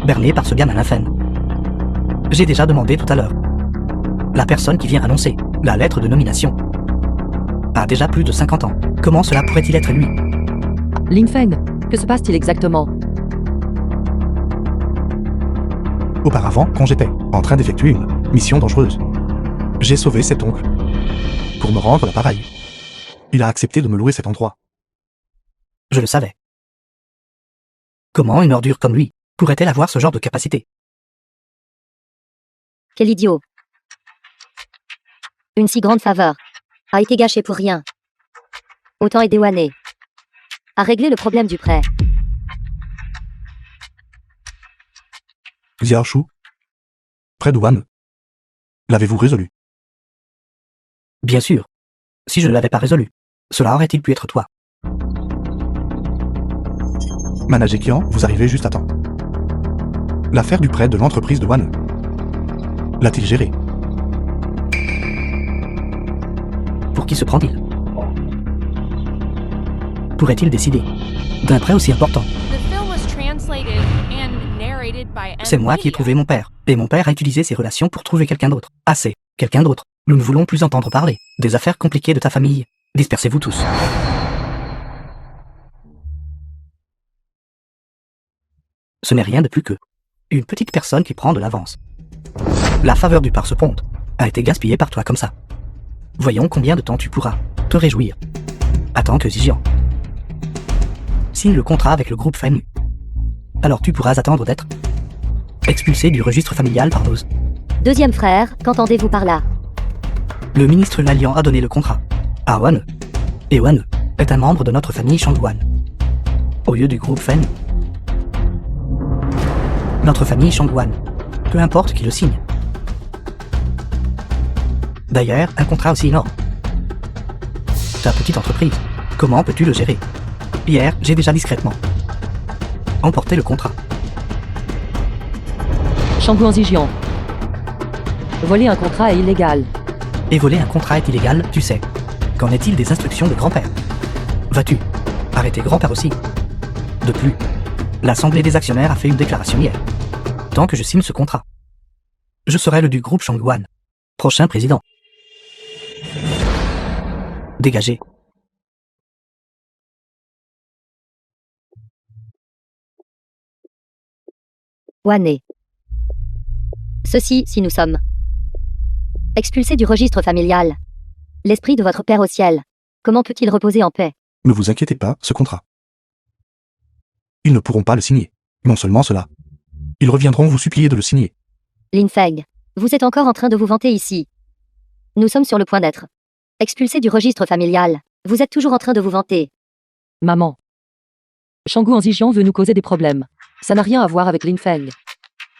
berner par ce gamin Infen. J'ai déjà demandé tout à l'heure. La personne qui vient annoncer la lettre de nomination a déjà plus de 50 ans. Comment cela pourrait-il être lui? Lin Feng, que se passe-t-il exactement? Auparavant, quand j'étais en train d'effectuer une mission dangereuse, j'ai sauvé cet oncle pour me rendre l'appareil. Il a accepté de me louer cet endroit. Je le savais. Comment une ordure comme lui pourrait-elle avoir ce genre de capacité? Quel idiot. Une si grande faveur a été gâchée pour rien. Autant aider Wané à régler le problème du prêt. Xiaoshu, près de Wan. L'avez-vous résolu? Bien sûr. Si je ne l'avais pas résolu, cela aurait-il pu être toi? Managekian, vous arrivez juste à temps. L'affaire du prêt de l'entreprise de Wan. L'a-t-il géré? Pour qui se prend-il? Pourrait-il décider d'un prêt aussi important? C'est moi qui ai trouvé mon père, et mon père a utilisé ses relations pour trouver quelqu'un d'autre. Assez, quelqu'un d'autre. Nous ne voulons plus entendre parler des affaires compliquées de ta famille. Dispersez-vous tous. Ce n'est rien de plus que une petite personne qui prend de l'avance. La faveur du Parse-Ponte a été gaspillée par toi comme ça. Voyons combien de temps tu pourras te réjouir. Attends que Zijian signe le contrat avec le groupe Fennu. Alors tu pourras attendre d'être expulsé du registre familial par Rose. Deuxième frère, qu'entendez-vous par là? Le ministre Lalian a donné le contrat à Wan. Et Wan est un membre de notre famille Shangwan. Au lieu du groupe Fen. Notre famille Shangwan. Peu importe qui le signe. D'ailleurs, un contrat aussi énorme. Ta petite entreprise, comment peux-tu le gérer? Hier, j'ai déjà discrètement emporté le contrat. Shangguan Zijian. Voler un contrat est illégal. Et voler un contrat est illégal, tu sais. Qu'en est-il des instructions de grand-père? Vas-tu arrêter grand-père aussi? De plus, l'Assemblée des actionnaires a fait une déclaration hier. Tant que je signe ce contrat, je serai le du groupe Shangguan, prochain président. Dégagez. Wané. Ceci, si nous sommes expulsés du registre familial. L'esprit de votre père au ciel, comment peut-il reposer en paix? Ne vous inquiétez pas, ce contrat. Ils ne pourront pas le signer. Non seulement cela. Ils reviendront vous supplier de le signer. Lin Feng, vous êtes encore en train de vous vanter ici. Nous sommes sur le point d'être expulsés du registre familial. Vous êtes toujours en train de vous vanter. Maman. Shangguan Zijian veut nous causer des problèmes. Ça n'a rien à voir avec Lin Feng.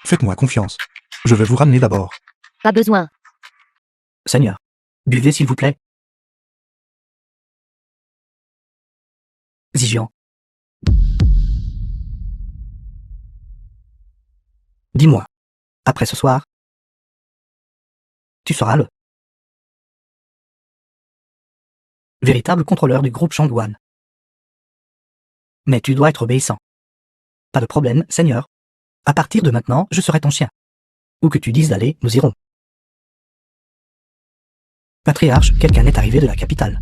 Faites-moi confiance. Je vais vous ramener d'abord. Pas besoin. Seigneur, buvez s'il vous plaît. Zijian. Dis-moi, après ce soir, tu seras le véritable contrôleur du groupe Shangguan. Mais tu dois être obéissant. Pas de problème, Seigneur. À partir de maintenant, je serai ton chien. Où que tu dises d'aller, nous irons. Patriarche, quelqu'un est arrivé de la capitale.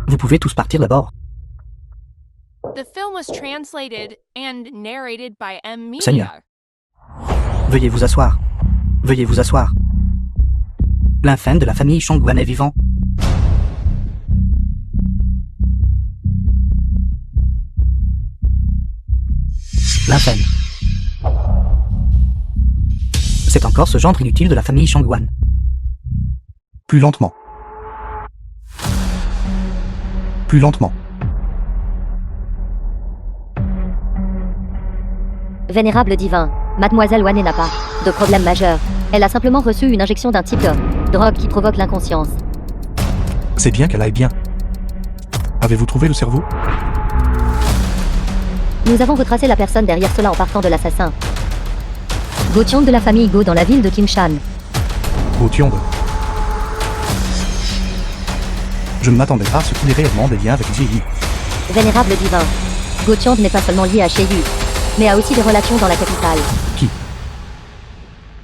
Vous pouvez tous partir d'abord. The film was translated and narrated by M. Media. Seigneur. Veuillez vous asseoir. Veuillez vous asseoir. L'infâme de la famille Shangguan est vivant. L'infâme. C'est encore ce gendre inutile de la famille Shangguan. Plus lentement. Plus lentement. Vénérable divin, Mademoiselle Wane n'a pas de problème majeur. Elle a simplement reçu une injection d'un type de drogue qui provoque l'inconscience. C'est bien qu'elle aille bien. Avez-vous trouvé le cerveau? Nous avons retracé la personne derrière cela en partant de l'assassin. Go Tiong de la famille Go dans la ville de Kimshan. Go Tiong. Je ne m'attendais pas à ce qu'il ait réellement des liens avec Ji. Vénérable divin, Go Tiong n'est pas seulement lié à Cheyu, mais a aussi des relations dans la capitale. Qui?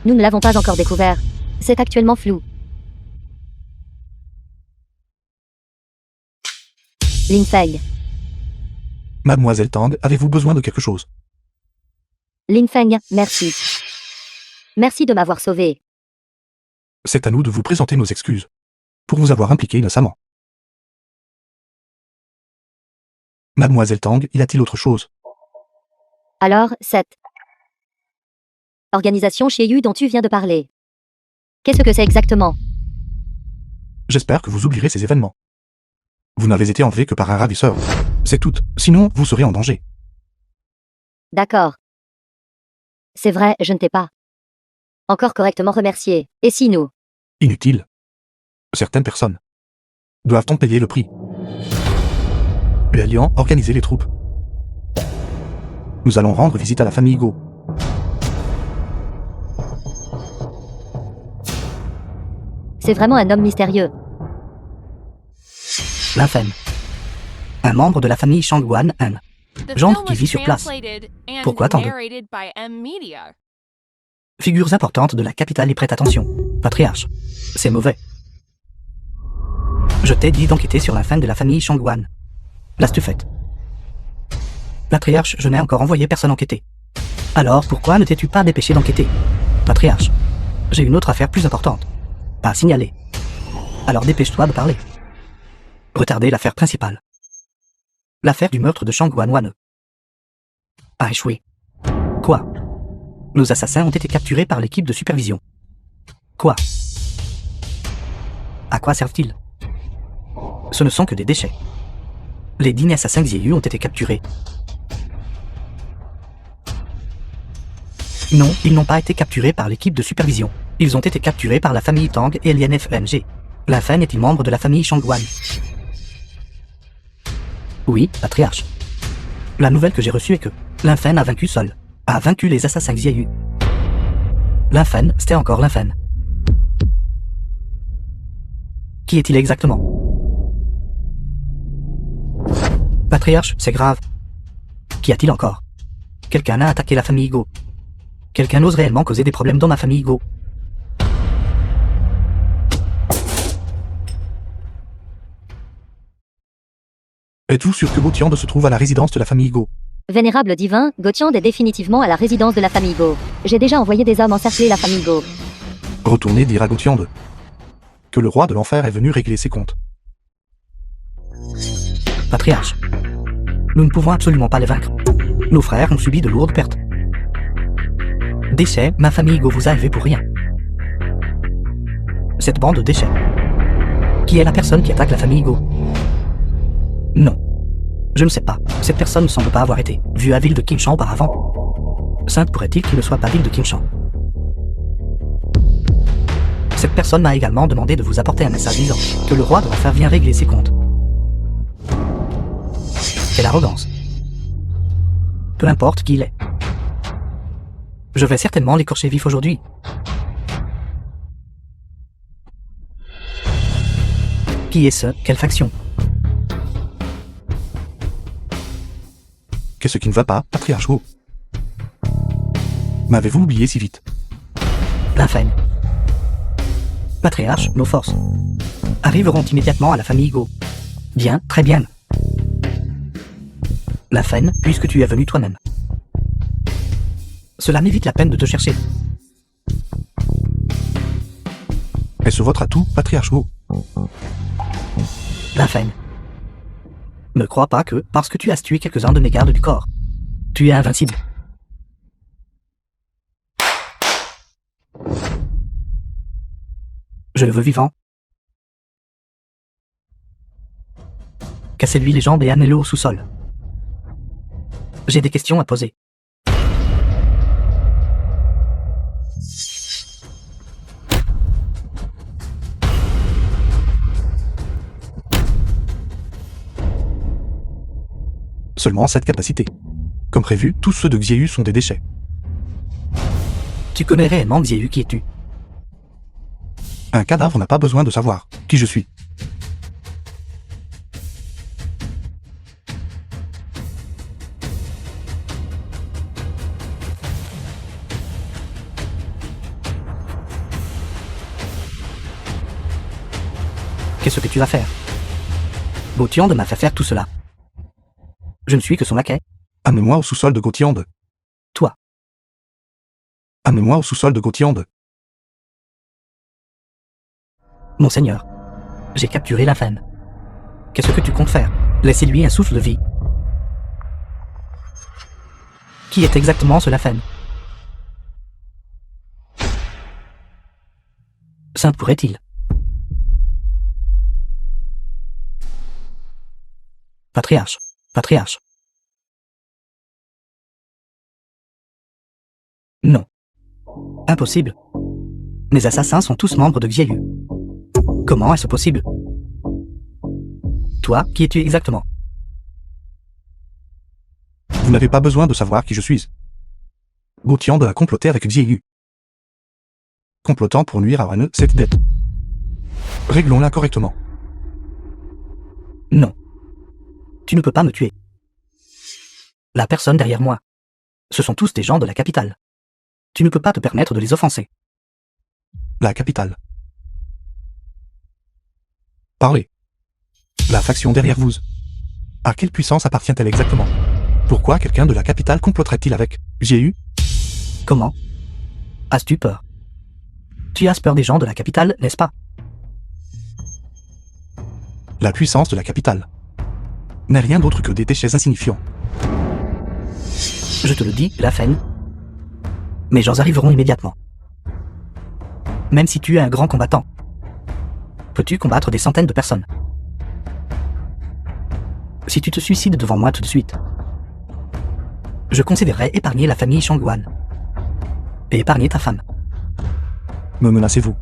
Nous ne l'avons pas encore découvert. C'est actuellement flou. Lin Feng. Mademoiselle Tang, avez-vous besoin de quelque chose? Lin Feng, merci. Merci de m'avoir sauvé. C'est à nous de vous présenter nos excuses. Pour vous avoir impliqué innocemment. Mademoiselle Tang, y a-t-il autre chose? Alors, cette organisation Cheyu dont tu viens de parler. Qu'est-ce que c'est exactement? J'espère que vous oublierez ces événements. Vous n'avez été enlevé que par un ravisseur. C'est tout. Sinon, vous serez en danger. D'accord. C'est vrai, je ne t'ai pas encore correctement remercié. Et si nous? Inutile. Certaines personnes doivent en payer le prix. Lian, organisez les troupes. Nous allons rendre visite à la famille Go. C'est vraiment un homme mystérieux. L'infâme. Un membre de la famille Shangguan, un gendre qui vit sur place. Pourquoi tant de figures importantes de la capitale y prêtent attention. Patriarche. C'est mauvais. Je t'ai dit d'enquêter sur l'infâme de la famille Shangguan. L'as-tu faite? Patriarche, je n'ai encore envoyé personne enquêter. Alors pourquoi ne t'es-tu pas dépêché d'enquêter? Patriarche. J'ai une autre affaire plus importante. Pas signalée. Alors dépêche-toi de parler. Retarder l'affaire principale. L'affaire du meurtre de Shangguan Wane a échoué. Quoi? Nos assassins ont été capturés par l'équipe de supervision. Quoi? À quoi servent-ils? Ce ne sont que des déchets. Les dignes assassins Xiaoyu ont été capturés. Non, ils n'ont pas été capturés par l'équipe de supervision. Ils ont été capturés par la famille Tang et l'INFENG. L'infâme est-il membre de la famille Shangguan? Oui, patriarche. La nouvelle que j'ai reçue est que l'infâme a vaincu seul. A vaincu les assassins Xiaoyu. L'infâme, c'était encore l'infâme. Qui est-il exactement? Patriarche, c'est grave. Qu'y a-t-il encore? Quelqu'un a attaqué la famille Go. Quelqu'un ose réellement causer des problèmes dans ma famille Go. Êtes-vous sûr que Go Tiang se trouve à la résidence de la famille Go? Vénérable divin, Go Tiang est définitivement à la résidence de la famille Go. J'ai déjà envoyé des hommes encercler la famille Go. Retournez dire à Go Tiang que le roi de l'enfer est venu régler ses comptes. Patriarche. Nous ne pouvons absolument pas les vaincre. Nos frères ont subi de lourdes pertes. Déchets, ma famille Go vous a élevé pour rien. Cette bande de déchets. Qui est la personne qui attaque la famille Go? Non. Je ne sais pas. Cette personne ne semble pas avoir été vue à ville de Kimshan auparavant. Sainte pourrait-il qu'il ne soit pas ville de Kimshan? Cette personne m'a également demandé de vous apporter un message disant que le roi de l'enfer vient régler ses comptes. Quelle arrogance. Peu importe qui il est. Je vais certainement l'écorcher vif aujourd'hui. Qui est ce? Quelle faction? Qu'est-ce qui ne va pas, patriarche Wu? M'avez-vous oublié si vite? La Fen. Patriarche, nos forces arriveront immédiatement à la famille Go. Bien, très bien. La Fen, puisque tu es venu toi-même. Cela m'évite la peine de te chercher. Est-ce votre atout, patriarche Wu? La Fen. Ne crois pas que, parce que tu as tué quelques-uns de mes gardes du corps, tu es invincible. Je le veux vivant. Cassez-lui les jambes et amenez-le au sous-sol. J'ai des questions à poser. Seulement 7 capacités. Comme prévu, tous ceux de Xiegu sont des déchets. Tu connais réellement Xiegu, qui es-tu? Un cadavre n'a pas besoin de savoir qui je suis. Qu'est-ce que tu vas faire? Gauthiande m'a fait faire tout cela. Je ne suis que son laquais. Amenez-moi au sous-sol de Gauthiande. Toi. Amenez-moi au sous-sol de Gauthiande. Monseigneur, j'ai capturé la Fen. Qu'est-ce que tu comptes faire? Laissez-lui un souffle de vie. Qui est exactement ce Lafen? Sainte pourrait-il? Patriarche, patriarche. Non. Impossible. Mes assassins sont tous membres de Xiegu. Comment est-ce possible? Toi, qui es-tu exactement? Vous n'avez pas besoin de savoir qui je suis. Gauthiande a comploté avec Xiegu. Complotant pour nuire à Wane, cette dette. Réglons-la correctement. Non. Tu ne peux pas me tuer. La personne derrière moi. Ce sont tous des gens de la capitale. Tu ne peux pas te permettre de les offenser. La capitale. Parlez. La faction derrière vous. À quelle puissance appartient-elle exactement? Pourquoi quelqu'un de la capitale comploterait-il avec Xiegu? Comment? As-tu peur? Tu as peur des gens de la capitale, n'est-ce pas? La puissance de la capitale n'est rien d'autre que des déchets insignifiants. Je te le dis, la Fen. Mes gens arriveront immédiatement. Même si tu es un grand combattant, peux-tu combattre des centaines de personnes? Si tu te suicides devant moi tout de suite, je considérerais épargner la famille Shangguan et épargner ta femme. Me menacez-vous?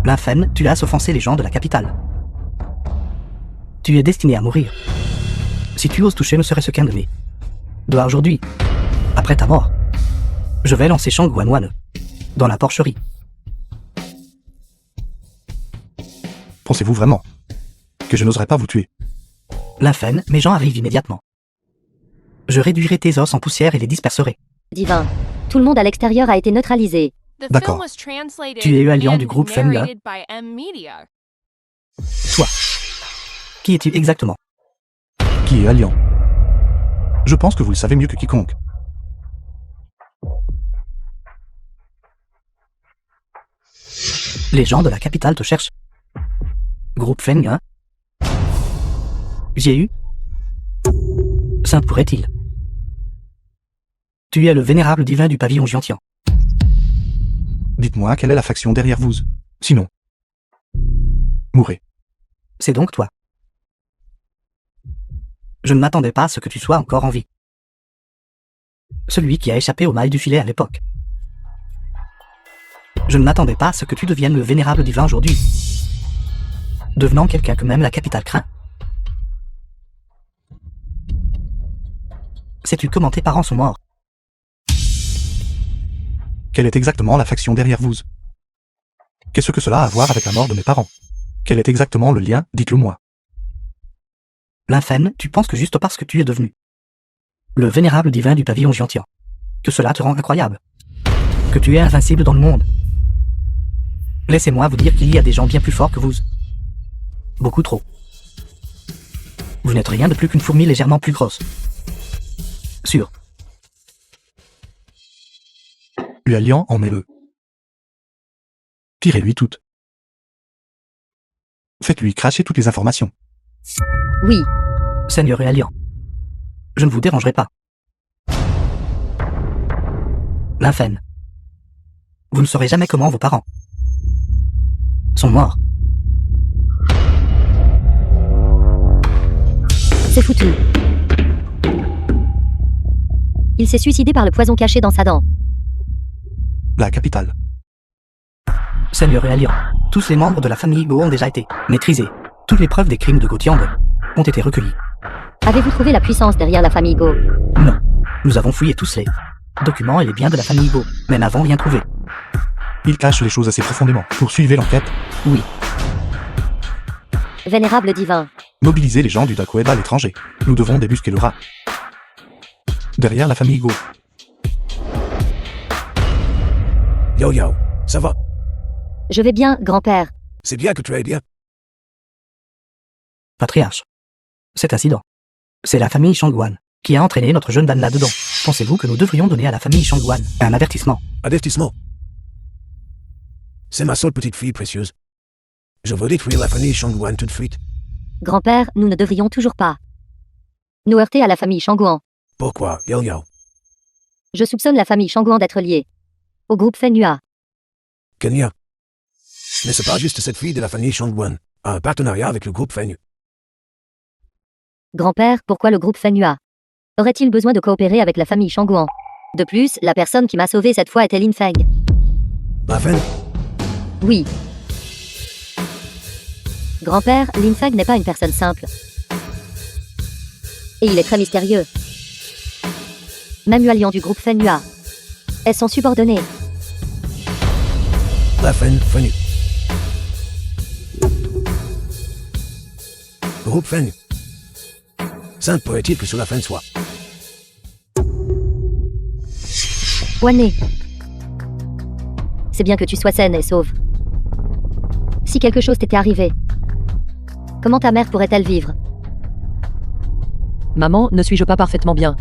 La Fen, tu as offensé les gens de la capitale. Tu es destiné à mourir. Si tu oses toucher ne serait-ce qu'un de mes doigts aujourd'hui, après ta mort, je vais lancer Shangguan Wane dans la porcherie. Pensez-vous vraiment que je n'oserais pas vous tuer? La Fen, mes gens arrivent immédiatement. Je réduirai tes os en poussière et les disperserai. Divin. Tout le monde à l'extérieur a été neutralisé. D'accord. Tu es alliant du groupe Femla. Toi. Qui es-tu exactement? Qui est alliant? Je pense que vous le savez mieux que quiconque. Les gens de la capitale te cherchent. Groupe Feng, Xiegu? Sainte pourrait-il? Tu es le vénérable divin du pavillon Jiantian. Dites-moi quelle est la faction derrière vous. Sinon, mourrez. C'est donc toi. Je ne m'attendais pas à ce que tu sois encore en vie. Celui qui a échappé aux mailles du filet à l'époque. Je ne m'attendais pas à ce que tu deviennes le vénérable divin aujourd'hui. Devenant quelqu'un que même la capitale craint. Sais-tu comment tes parents sont morts? Quelle est exactement la faction derrière vous? Qu'est-ce que cela a à voir avec la mort de mes parents? Quel est exactement le lien? Dites-le moi. L'infâme, tu penses que juste parce que tu es devenu le vénérable divin du pavillon Giantian, que cela te rend incroyable, que tu es invincible dans le monde. Laissez-moi vous dire qu'il y a des gens bien plus forts que vous. Beaucoup trop. Vous n'êtes rien de plus qu'une fourmi légèrement plus grosse. Sûr. Hualian en met le. Tirez-lui toutes. Faites-lui cracher toutes les informations. Oui, Seigneur Hualian, je ne vous dérangerai pas. L'infâme. Vous ne saurez jamais comment vos parents sont morts. c'est foutu. Il s'est suicidé par le poison caché dans sa dent. La capitale. Seigneur Hualian, tous les membres de la famille Go ont déjà été maîtrisés. Toutes les preuves des crimes de Gauthiande ont été recueillies. Avez-vous trouvé la puissance derrière la famille Go? Non. Nous avons fouillé tous les documents et les biens de la famille Go, mais n'avons rien trouvé. Il cache les choses assez profondément. Poursuivez l'enquête. Oui. Vénérable divin. Mobilisez les gens du Dacoeb à l'étranger. Nous devons débusquer le rat. Derrière la famille Go. Yo yo, ça va? Je vais bien, grand-père. C'est bien que tu ailles bien. Patriarche. Cet incident. C'est la famille Shangguan qui a entraîné notre jeune Dan là-dedans. Pensez-vous que nous devrions donner à la famille Shangguan un avertissement? Avertissement. C'est ma seule petite fille précieuse. Je veux détruire la famille Shangguan tout de suite. Grand-père, nous ne devrions toujours pas nous heurter à la famille Shangguan. Pourquoi, yo yo? Je soupçonne la famille Shangguan d'être liée au groupe Fenua. Kenya. Mais c'est pas juste cette fille de la famille Shangguan. A un partenariat avec le groupe Fenyu. Grand-père, pourquoi le groupe Fenua aurait-il besoin de coopérer avec la famille Shangguan? De plus, la personne qui m'a sauvé cette fois était Lin Feng. La Fen? Oui. Grand-père, Lin Feng n'est pas une personne simple. Et il est très mystérieux. Même Hualian du groupe Fenua est son subordonné. La Fenyu. Groupe Fenyu. Sainte pourrait-il que cela Fen soit? Wane. C'est bien que tu sois saine et sauve. Si quelque chose t'était arrivé, comment ta mère pourrait-elle vivre? Maman, ne suis-je pas parfaitement bien?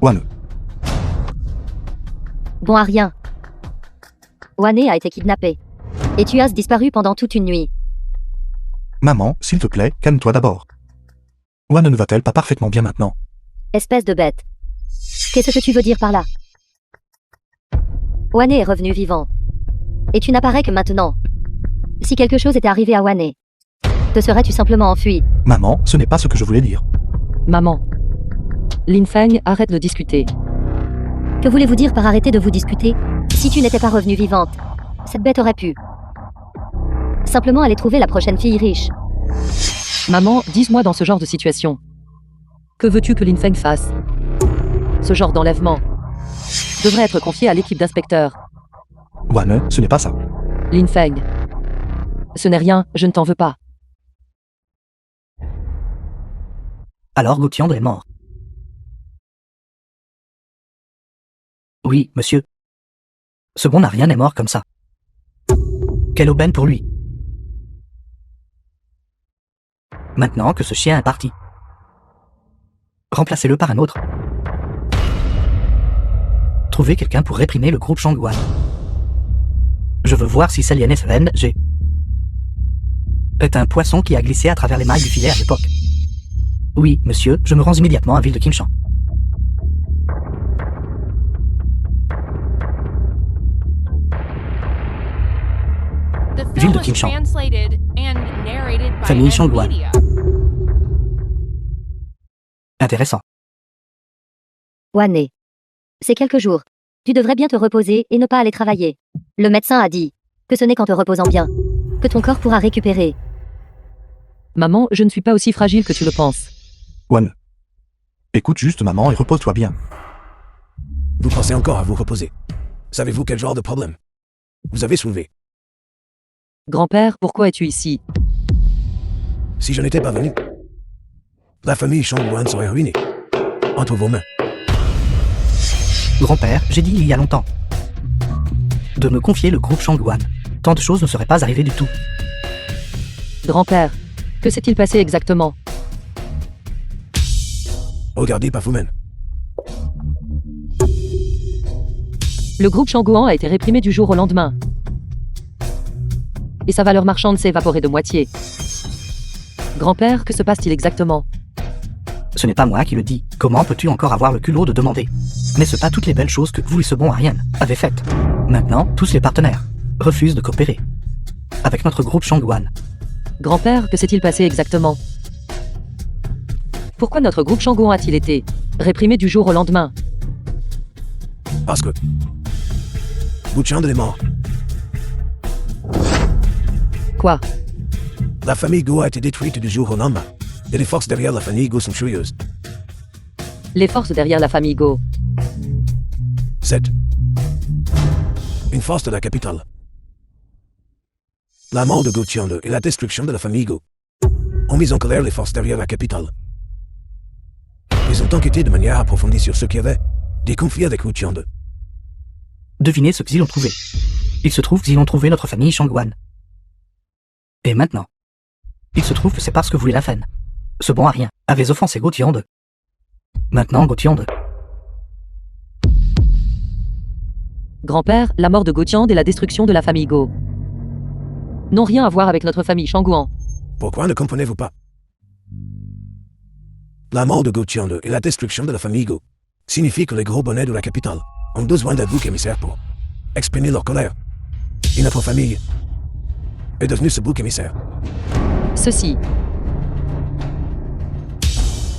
Wane. Bon à rien. Wane a été kidnappé. Et tu as disparu pendant toute une nuit. Maman, s'il te plaît, calme-toi d'abord. Wane ne va-t-elle pas parfaitement bien maintenant? Espèce de bête. Qu'est-ce que tu veux dire par là? Wane est revenu vivant. Et tu n'apparais que maintenant. Si quelque chose était arrivé à Wane, te serais-tu simplement enfui? Maman, ce n'est pas ce que je voulais dire. Maman. Lin Feng, arrête de discuter. Que voulez-vous dire par arrêter de vous discuter? Si tu n'étais pas revenue vivante, cette bête aurait pu simplement aller trouver la prochaine fille riche. Maman, dis-moi dans ce genre de situation. Que veux-tu que Lin Feng fasse? Ce genre d'enlèvement devrait être confié à l'équipe d'inspecteurs. Wane, ce n'est pas ça. Lin Feng. Ce n'est rien, je ne t'en veux pas. Alors Gauthiande est mort. Oui, monsieur. Ce bon n'a rien n'est mort comme ça. Quelle aubaine pour lui. Maintenant que ce chien est parti, remplacez-le par un autre. Trouvez quelqu'un pour réprimer le groupe Shangguan. Je veux voir si Salian SNG est un poisson qui a glissé à travers les mailles du filet à l'époque. Oui, monsieur, je me rends immédiatement à ville de Kimshan. Ville de Kimshan. Famille Shangguan. Intéressant. Wane. C'est quelques jours. Tu devrais bien te reposer et ne pas aller travailler. Le médecin a dit que ce n'est qu'en te reposant bien que ton corps pourra récupérer. Maman, je ne suis pas aussi fragile que tu le penses. Wane. Écoute juste maman et repose-toi bien. Vous pensez encore à vous reposer. Savez-vous quel genre de problème vous avez soulevé? Grand-père, pourquoi es-tu ici? Si je n'étais pas venu, la famille Shangguan serait ruinée. Entre vos mains. Grand-père, j'ai dit il y a longtemps de me confier le groupe Shangguan. Tant de choses ne seraient pas arrivées du tout. Grand-père, que s'est-il passé exactement? Regardez Baphomen. Le groupe Shangguan a été réprimé du jour au lendemain. Et sa valeur marchande s'est évaporée de moitié. Grand-père, que se passe-t-il exactement? Ce n'est pas moi qui le dis. Comment peux-tu encore avoir le culot de demander? N'est-ce pas toutes les belles choses que vous et ce bon Aryan avez faites? Maintenant, tous les partenaires refusent de coopérer avec notre groupe Shangguan. Grand-père, que s'est-il passé exactement? Pourquoi notre groupe Shangguan a-t-il été réprimé du jour au lendemain? Parce que Guqiang est mort. Quoi? La famille Go a été détruite du jour au lendemain. Et les forces derrière la famille Go sont furieuses. Les forces derrière la famille Go. 7. Une force de la capitale. La mort de Guqiang et la destruction de la famille Go ont mis en colère les forces derrière la capitale. Ils ont enquêté de manière approfondie sur ce qui avait des conflits avec Guqiang. Devinez ce qu'ils ont trouvé. Il se trouve qu'ils ont trouvé notre famille Shangguan. Et maintenant, il se trouve que c'est parce que vous voulez la faine. Ce bon Aryan avait offensé Guqiang. Maintenant, Guqiang. Grand-père, la mort de Guqiang et la destruction de la famille Go n'ont rien à voir avec notre famille Shangguan. Pourquoi ne comprenez-vous pas? La mort de Guqiang et la destruction de la famille Go signifie que les gros bonnets de la capitale ont besoin d'un bouc émissaire pour exprimer leur colère. Et notre famille est devenue ce bouc émissaire. Ceci.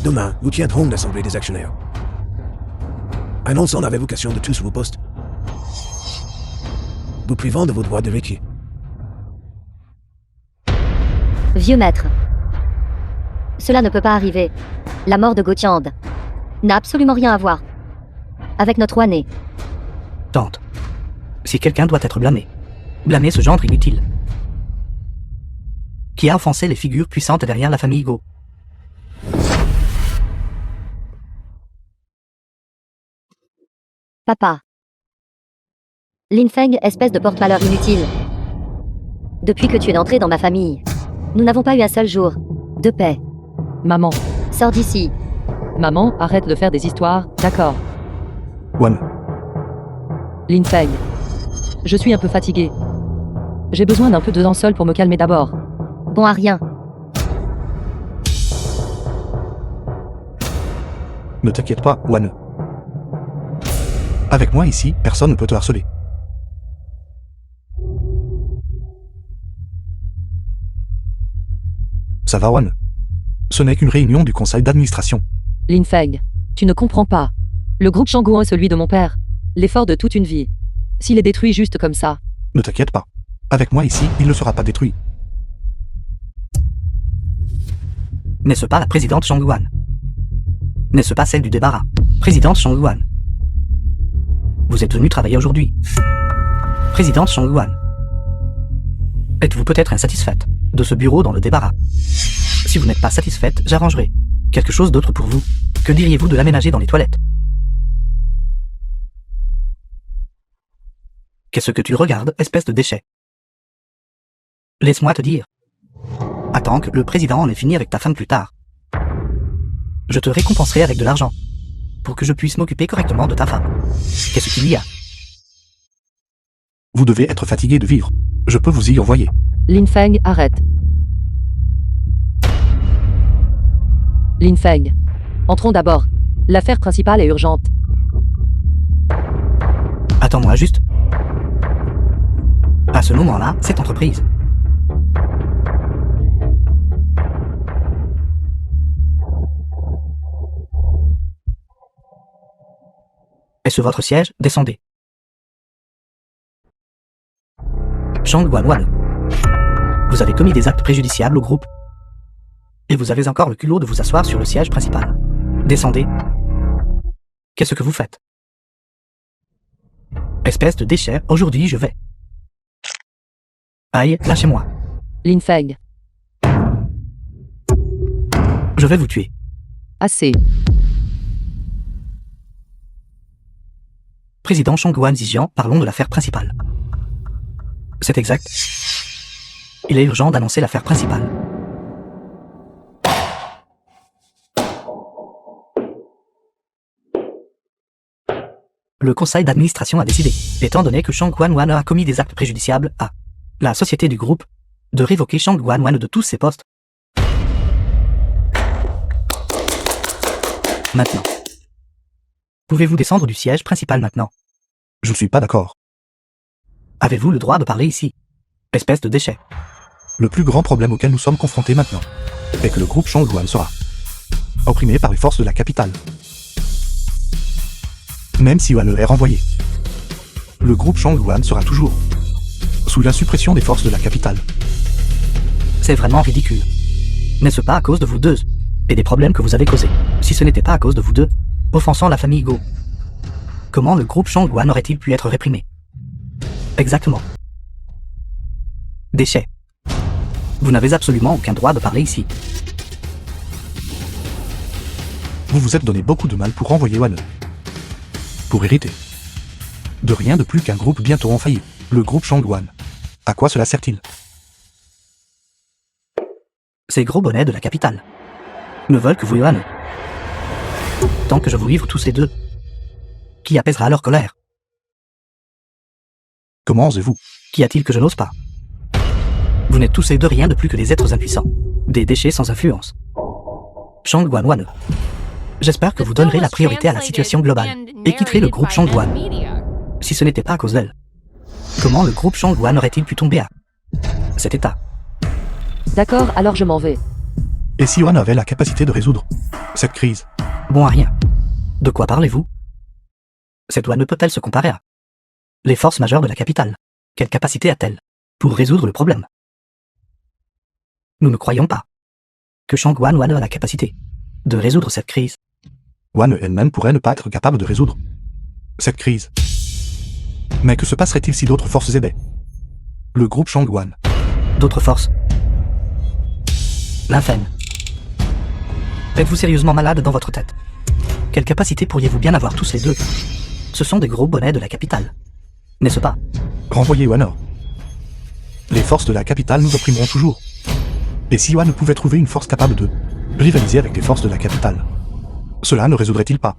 Demain, nous tiendrons une assemblée des actionnaires. Annonçant la révocation de tous vos postes, vous privant de vos droits d'héritier. Vieux maître. Cela ne peut pas arriver. La mort de Guqiang n'a absolument rien à voir avec notre roi né. Tante. Si quelqu'un doit être blâmé, blâmez ce gendre inutile qui a offensé les figures puissantes derrière la famille Go. Papa. Lin Feng, espèce de porte-malheur inutile. Depuis que tu es entré dans ma famille, nous n'avons pas eu un seul jour de paix. Maman. Sors d'ici. Maman, arrête de faire des histoires, d'accord. Wan. Lin Feng. Je suis un peu fatiguée. J'ai besoin d'un peu de linceul pour me calmer d'abord. Bon à rien. Ne t'inquiète pas, Wan. Avec moi ici, personne ne peut te harceler. Ça va, Wan? Ce n'est qu'une réunion du conseil d'administration. Lin Feng, tu ne comprends pas. Le groupe Shangguan est celui de mon père. L'effort de toute une vie. S'il est détruit juste comme ça. Ne t'inquiète pas. Avec moi ici, il ne sera pas détruit. N'est-ce pas la présidente Shangguan? N'est-ce pas celle du débarras? Présidente Shangguan. Vous êtes venue travailler aujourd'hui. Présidente Shangguan. Êtes-vous peut-être insatisfaite de ce bureau dans le débarras? Si vous n'êtes pas satisfaite, j'arrangerai quelque chose d'autre pour vous. Que diriez-vous de l'aménager dans les toilettes? Qu'est-ce que tu regardes, espèce de déchet? Laisse-moi te dire. Attends que le président en ait fini avec ta femme plus tard. Je te récompenserai avec de l'argent, pour que je puisse m'occuper correctement de ta femme. Qu'est-ce qu'il y a? Vous devez être fatigué de vivre. Je peux vous y envoyer. Lin Feng, arrête. Lin Feng. Entrons d'abord. L'affaire principale est urgente. Attends-moi juste. À ce moment-là, cette entreprise est-ce votre siège? Descendez. Shangguan Wan. Vous avez commis des actes préjudiciables au groupe. Et vous avez encore le culot de vous asseoir sur le siège principal. Descendez. Qu'est-ce que vous faites? Espèce de déchet, aujourd'hui je vais. Aïe, lâchez-moi. Lin Feng. Je vais vous tuer. Assez. Président Chongguan Zijian, parlons de l'affaire principale. C'est exact. Il est urgent d'annoncer l'affaire principale. Le conseil d'administration a décidé, étant donné que Chongguan Wan a commis des actes préjudiciables à la société du groupe, de révoquer Chongguan Wan de tous ses postes. Maintenant. Pouvez-vous descendre du siège principal maintenant? Je ne suis pas d'accord. Avez-vous le droit de parler ici? Espèce de déchet. Le plus grand problème auquel nous sommes confrontés maintenant est que le groupe Chongguan sera opprimé par les forces de la capitale. Même si Yuan est renvoyé, le groupe Chongguan sera toujours sous la suppression des forces de la capitale. C'est vraiment ridicule. N'est-ce pas à cause de vous deux et des problèmes que vous avez causés? Si ce n'était pas à cause de vous deux, offensant la famille Go, comment le groupe Chongguan aurait-il pu être réprimé? Exactement. Déchet. Vous n'avez absolument aucun droit de parler ici. Vous vous êtes donné beaucoup de mal pour renvoyer Yuan. Pour hériter de rien de plus qu'un groupe bientôt en faillite, le groupe Chongguan. À quoi cela sert-il? Ces gros bonnets de la capitale ne veulent que vous Yuan. Tant que je vous livre tous les deux, qui apaisera leur colère? Comment osez-vous? Qu'y a-t-il que je n'ose pas? Vous n'êtes tous les deux rien de plus que des êtres impuissants, des déchets sans influence. Chongguan Wan. J'espère que vous donnerez la priorité à la situation globale et quitterez le groupe Chongguan. Si ce n'était pas à cause d'elle, comment le groupe Chongguan aurait-il pu tomber à cet état? D'accord, alors je m'en vais. Et si Yuan avait la capacité de résoudre cette crise? Bon à rien. De quoi parlez-vous? Cette loi ne peut-elle se comparer à les forces majeures de la capitale? Quelle capacité a-t-elle pour résoudre le problème? Nous ne croyons pas que Chongguan Wan a la capacité de résoudre cette crise. Yuan elle-même pourrait ne pas être capable de résoudre cette crise. Mais que se passerait-il si d'autres forces aidaient le groupe Chongguan? D'autres forces? L'infâme. Êtes-vous sérieusement malade dans votre tête? Quelle capacité pourriez-vous bien avoir tous les deux? Ce sont des gros bonnets de la capitale, n'est-ce pas? Renvoyez Yuan. Les forces de la capitale nous opprimeront toujours. Et si Yuan pouvait trouver une force capable de rivaliser avec les forces de la capitale, cela ne résoudrait-il pas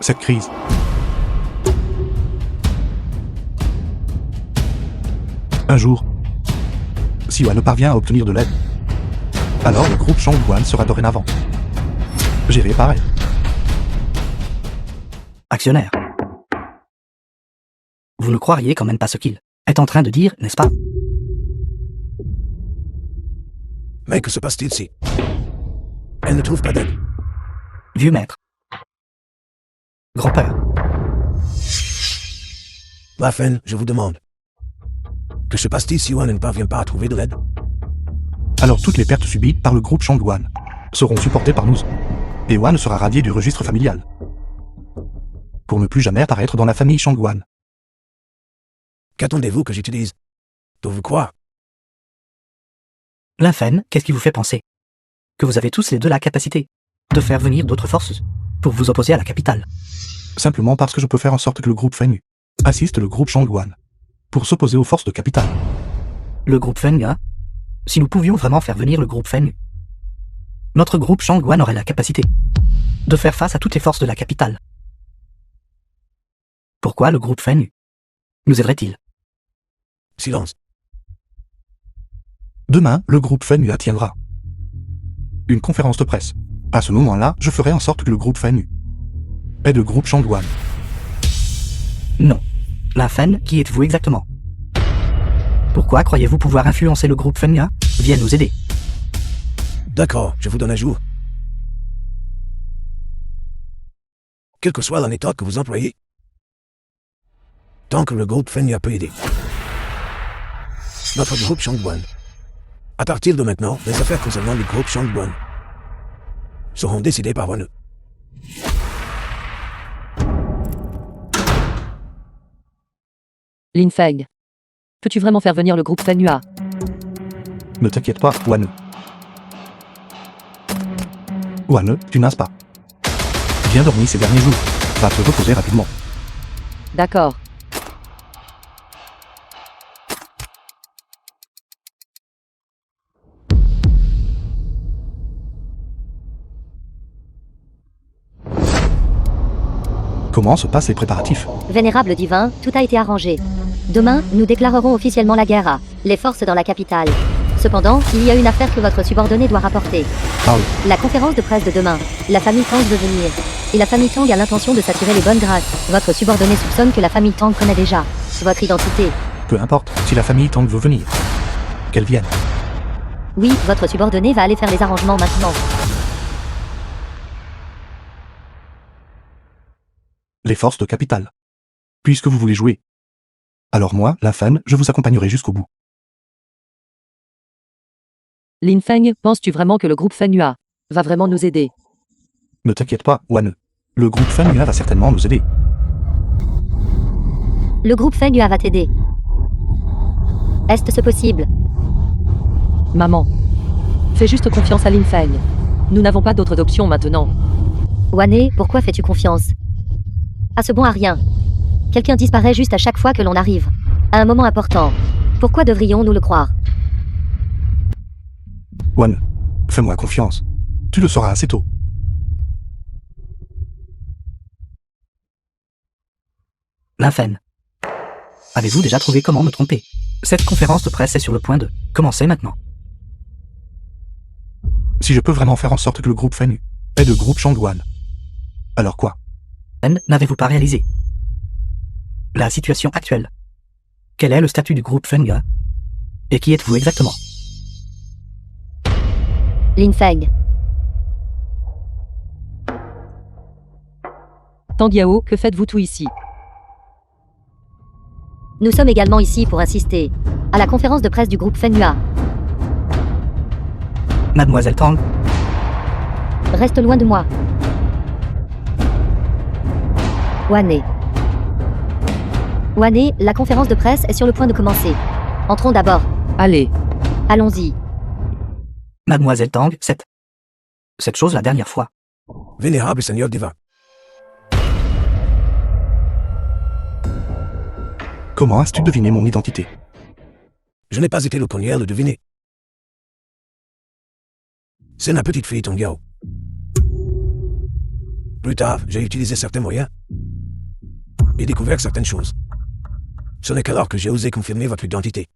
cette crise? Un jour, si Yuan parvient à obtenir de l'aide, alors le groupe Chongguan sera dorénavant géré par elle. Actionnaire. Vous ne croiriez quand même pas ce qu'il est en train de dire, n'est-ce pas? Mais que se passe-t-il ici? Elle ne trouve pas d'aide. Vieux maître. Grand-père. La fin, je vous demande. Que se passe-t-il si Yuan ne parvient pas à trouver de l'aide? Alors toutes les pertes subies par le groupe Chongguan seront supportées par nous. Et Yuan sera radié du registre familial pour ne plus jamais apparaître dans la famille Chongguan. Qu'attendez-vous que j'utilise? De vous croire? L'infâme, qu'est-ce qui vous fait penser que vous avez tous les deux la capacité de faire venir d'autres forces pour vous opposer à la capitale? Simplement parce que je peux faire en sorte que le groupe Feng assiste le groupe Chongguan pour s'opposer aux forces de capitale. Le groupe Feng, hein? Si nous pouvions vraiment faire venir le groupe Feng, notre groupe Chongguan aurait la capacité de faire face à toutes les forces de la capitale. Pourquoi le groupe Feng nous aiderait-il? Silence. Demain, le groupe Feng tiendra une conférence de presse. À ce moment-là, je ferai en sorte que le groupe Feng aide le groupe Chongguan. Non. La Feng, qui êtes-vous exactement? Pourquoi croyez-vous pouvoir influencer le groupe Feng? Viens nous aider. D'accord, je vous donne un jour. Quelle que soit la méthode que vous employez, tant que le groupe Feng peut aider notre groupe Chongguan. À partir de maintenant, les affaires concernant le groupe Chongguan seront décidées par vous. 1. Lin Feng. Peux-tu vraiment faire venir le groupe Fengyua? Ne t'inquiète pas, Wane. Wane, tu n'as pas bien dormi ces derniers jours. Va te reposer rapidement. D'accord. Comment se passent les préparatifs? Vénérable divin, tout a été arrangé. Demain, nous déclarerons officiellement la guerre à les forces dans la capitale. Cependant, il y a une affaire que votre subordonné doit rapporter. Parle. La conférence de presse de demain. La famille Tang veut venir. Et la famille Tang a l'intention de s'attirer les bonnes grâces. Votre subordonné soupçonne que la famille Tang connaît déjà votre identité. Peu importe, si la famille Tang veut venir. Qu'elle vienne. Oui, votre subordonné va aller faire les arrangements maintenant. Les forces de capitale. Puisque vous voulez jouer. Alors moi, la fan, je vous accompagnerai jusqu'au bout. Lin Feng, penses-tu vraiment que le groupe Fengyua va vraiment nous aider? Ne t'inquiète pas, Wane. Le groupe Fengyua va certainement nous aider. Le groupe Fengyua va t'aider. Est-ce possible? Maman. Fais juste confiance à Lin Feng. Nous n'avons pas d'autre option maintenant. Wane, pourquoi fais-tu confiance? À ce bon à rien. Quelqu'un disparaît juste à chaque fois que l'on arrive. À un moment important. Pourquoi devrions-nous le croire? Wane, fais-moi confiance. Tu le sauras assez tôt. Lin Feng. Avez-vous déjà trouvé comment me tromper? Cette conférence de presse est sur le point de commencer maintenant. Si je peux vraiment faire en sorte que le groupe Fengyua est le groupe Shangguan. Alors quoi? N'avez-vous pas réalisé la situation actuelle? Quel est le statut du groupe Fengyua? Et qui êtes-vous exactement? Lin Feng. Tang Yao, que faites-vous tout ici? Nous sommes également ici pour assister à la conférence de presse du groupe Fengyua. Mademoiselle Tang, Reste loin de moi. Wane. Wane, la conférence de presse est sur le point de commencer. Entrons d'abord. Allez. Allons-y. Mademoiselle Tang, cette chose la dernière fois. Vénérable Seigneur divin. Comment as-tu deviné mon identité? Je n'ai pas été le premier à le deviner. C'est la petite fille Tang Yao. Plus tard, j'ai utilisé certains moyens et découvert certaines choses. Ce n'est qu'alors que j'ai osé confirmer votre identité.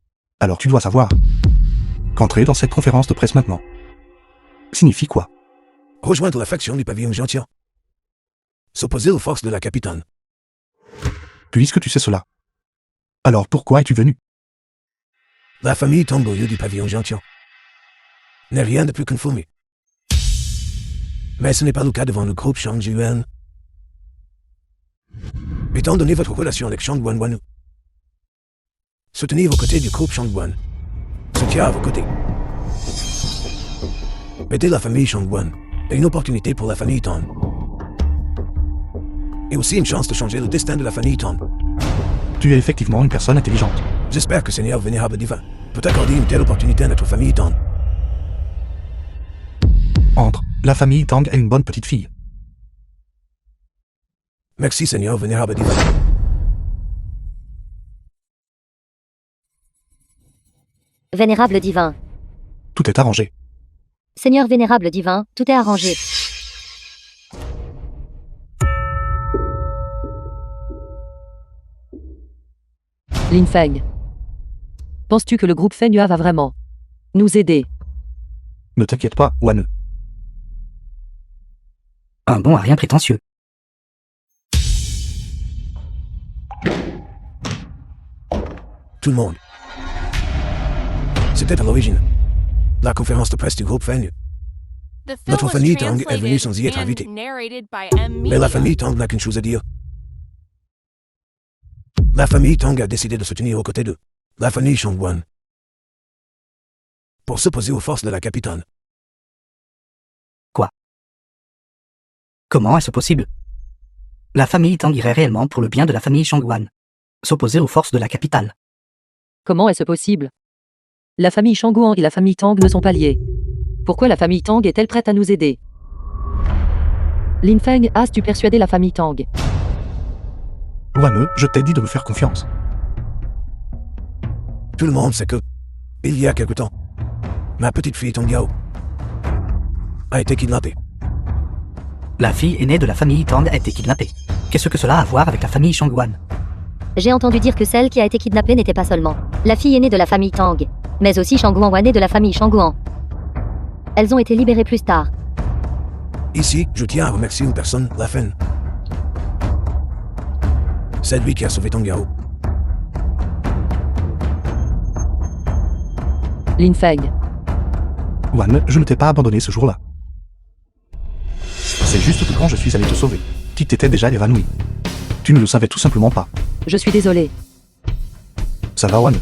Alors tu dois savoir qu'entrer dans cette conférence de presse maintenant signifie quoi? Rejoindre la faction du pavillon Gentian. S'opposer aux forces de la capitale. Puisque tu sais cela, alors pourquoi es-tu venu? La famille Tang au lieu du pavillon Gentian n'est rien de plus conformé. Mais ce n'est pas le cas devant le groupe Shangguan. Étant donné votre relation avec Shangguan Wanu, se tenir aux côtés du groupe Shangguan, se tient à vos côtés. Aider la famille Shangguan est une opportunité pour la famille Tang. Et aussi une chance de changer le destin de la famille Tang. Tu es effectivement une personne intelligente. J'espère que Seigneur Vénérable Divin peut accorder une telle opportunité à notre famille Tang. Entre, la famille Tang est une bonne petite fille. Merci Seigneur Vénérable Divin. Vénérable divin. Tout est arrangé. Seigneur vénérable divin, tout est arrangé. Lin Feng. Penses-tu que le groupe Fengyua va vraiment nous aider? Ne t'inquiète pas, Wane. Un bon à rien prétentieux. Tout le monde. C'était à l'origine la conférence de presse du groupe Fengyua. Notre famille Tang est venue sans y être invitée. invitée. Mais la famille Tang n'a qu'une chose à dire. La famille Tang a décidé de se tenir aux côtés de la famille Shangguan pour s'opposer aux forces de la capitale. Comment est-ce possible? La famille Tang irait réellement pour le bien de la famille Shangguan. s'opposer aux forces de la capitale. Comment est-ce possible? La famille Shangguan et la famille Tang ne sont pas liées. Pourquoi la famille Tang est-elle prête à nous aider? Lin Feng, as-tu persuadé la famille Tang? Wan, je t'ai dit de me faire confiance. Tout le monde sait que, il y a quelque temps, ma petite fille Tong Yao a été kidnappée. La fille aînée de la famille Tang a été kidnappée. Qu'est-ce que cela a à voir avec la famille Shangguan? J'ai entendu dire que celle qui a été kidnappée n'était pas seulement la fille aînée de la famille Tang, mais aussi Shangguan Wan de la famille Shangguan. Elles ont été libérées plus tard. Ici, je tiens à remercier une personne, La Fen. C'est lui qui a sauvé Tong Yao. Lin Feng. Wan, je ne t'ai pas abandonné ce jour-là. C'est juste que quand je suis allé te sauver, tu t'étais déjà évanoui. Tu ne le savais tout simplement pas. Je suis désolé. Ça va, Wan?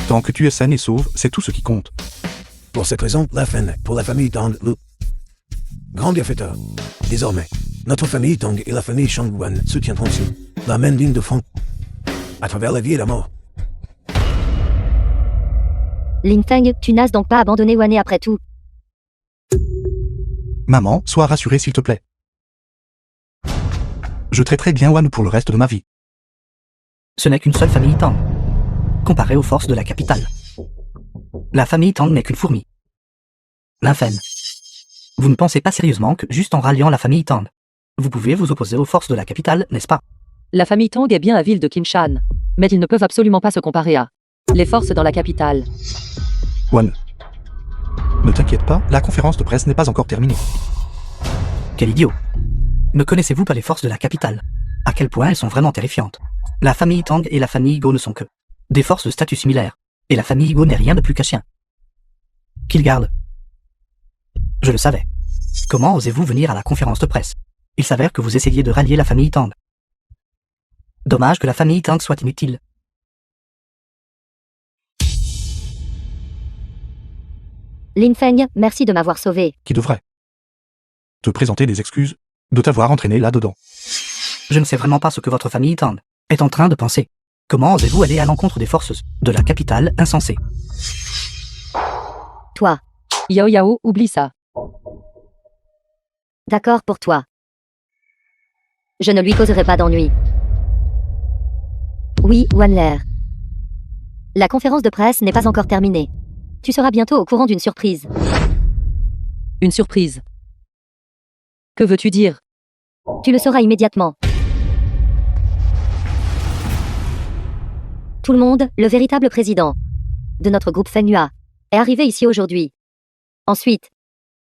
Tant que tu es saine et sauve, c'est tout ce qui compte. Pour cette raison, La Fen, pour la famille Tang, le grand bienfaiteur. Désormais, notre famille Tang et la famille Shangguan se tiendront sur la même ligne de front, à travers la vie et la mort. Lin Feng, tu n'as donc pas abandonné Wan après tout. Maman, sois rassurée s'il te plaît. Je traiterai bien Wan pour le reste de ma vie. Ce n'est qu'une seule famille Tang, comparée aux forces de la capitale. La famille Tang n'est qu'une fourmi. Lin Feng, vous ne pensez pas sérieusement que juste en ralliant la famille Tang, vous pouvez vous opposer aux forces de la capitale, n'est-ce pas? La famille Tang est bien à ville de Qinshan, mais ils ne peuvent absolument pas se comparer à les forces dans la capitale. Wan, ne t'inquiète pas, la conférence de presse n'est pas encore terminée. Quel idiot! Ne connaissez-vous pas les forces de la capitale? À quel point elles sont vraiment terrifiantes. La famille Tang et la famille Go ne sont que des forces de statut similaires, et la famille Go n'est rien de plus qu'un chien qu'ils gardent. Je le savais. Comment osez-vous venir à la conférence de presse? Il s'avère que vous essayez de rallier la famille Tang. Dommage que la famille Tang soit inutile. Lin Feng, merci de m'avoir sauvé. Qui devrait te présenter des excuses de t'avoir entraîné là-dedans. Je ne sais vraiment pas ce que votre famille Tang est en train de penser. Comment osez-vous aller à l'encontre des forces de la capitale insensée? Toi. Yao Yao, oublie ça. D'accord pour toi. Je ne lui causerai pas d'ennui. Oui, Wanler. La conférence de presse n'est pas encore terminée. Tu seras bientôt au courant d'une surprise. Une surprise. Que veux-tu dire? Tu le sauras immédiatement. Tout le monde, le véritable président de notre groupe Fenghua, est arrivé ici aujourd'hui. Ensuite,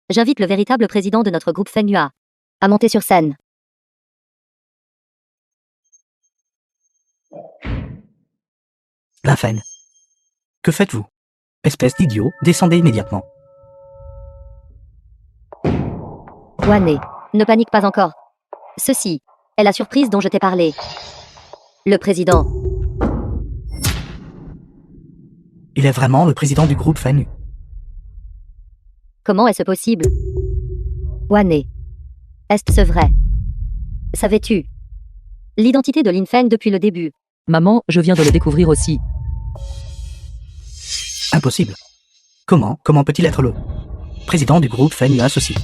j'invite le véritable président de notre groupe Fenghua à monter sur scène. Lin Feng, que faites-vous? Espèce d'idiot, descendez immédiatement. Wané, ne panique pas encore. Ceci est la surprise dont je t'ai parlé. Le président. Il est vraiment le président du groupe Fenghua. Comment est-ce possible? Wané. Est-ce vrai? Savais-tu l'identité de Lin Feng depuis le début? Maman, je viens de le découvrir aussi. Impossible. Comment peut-il être le président du groupe Fenghua ceci?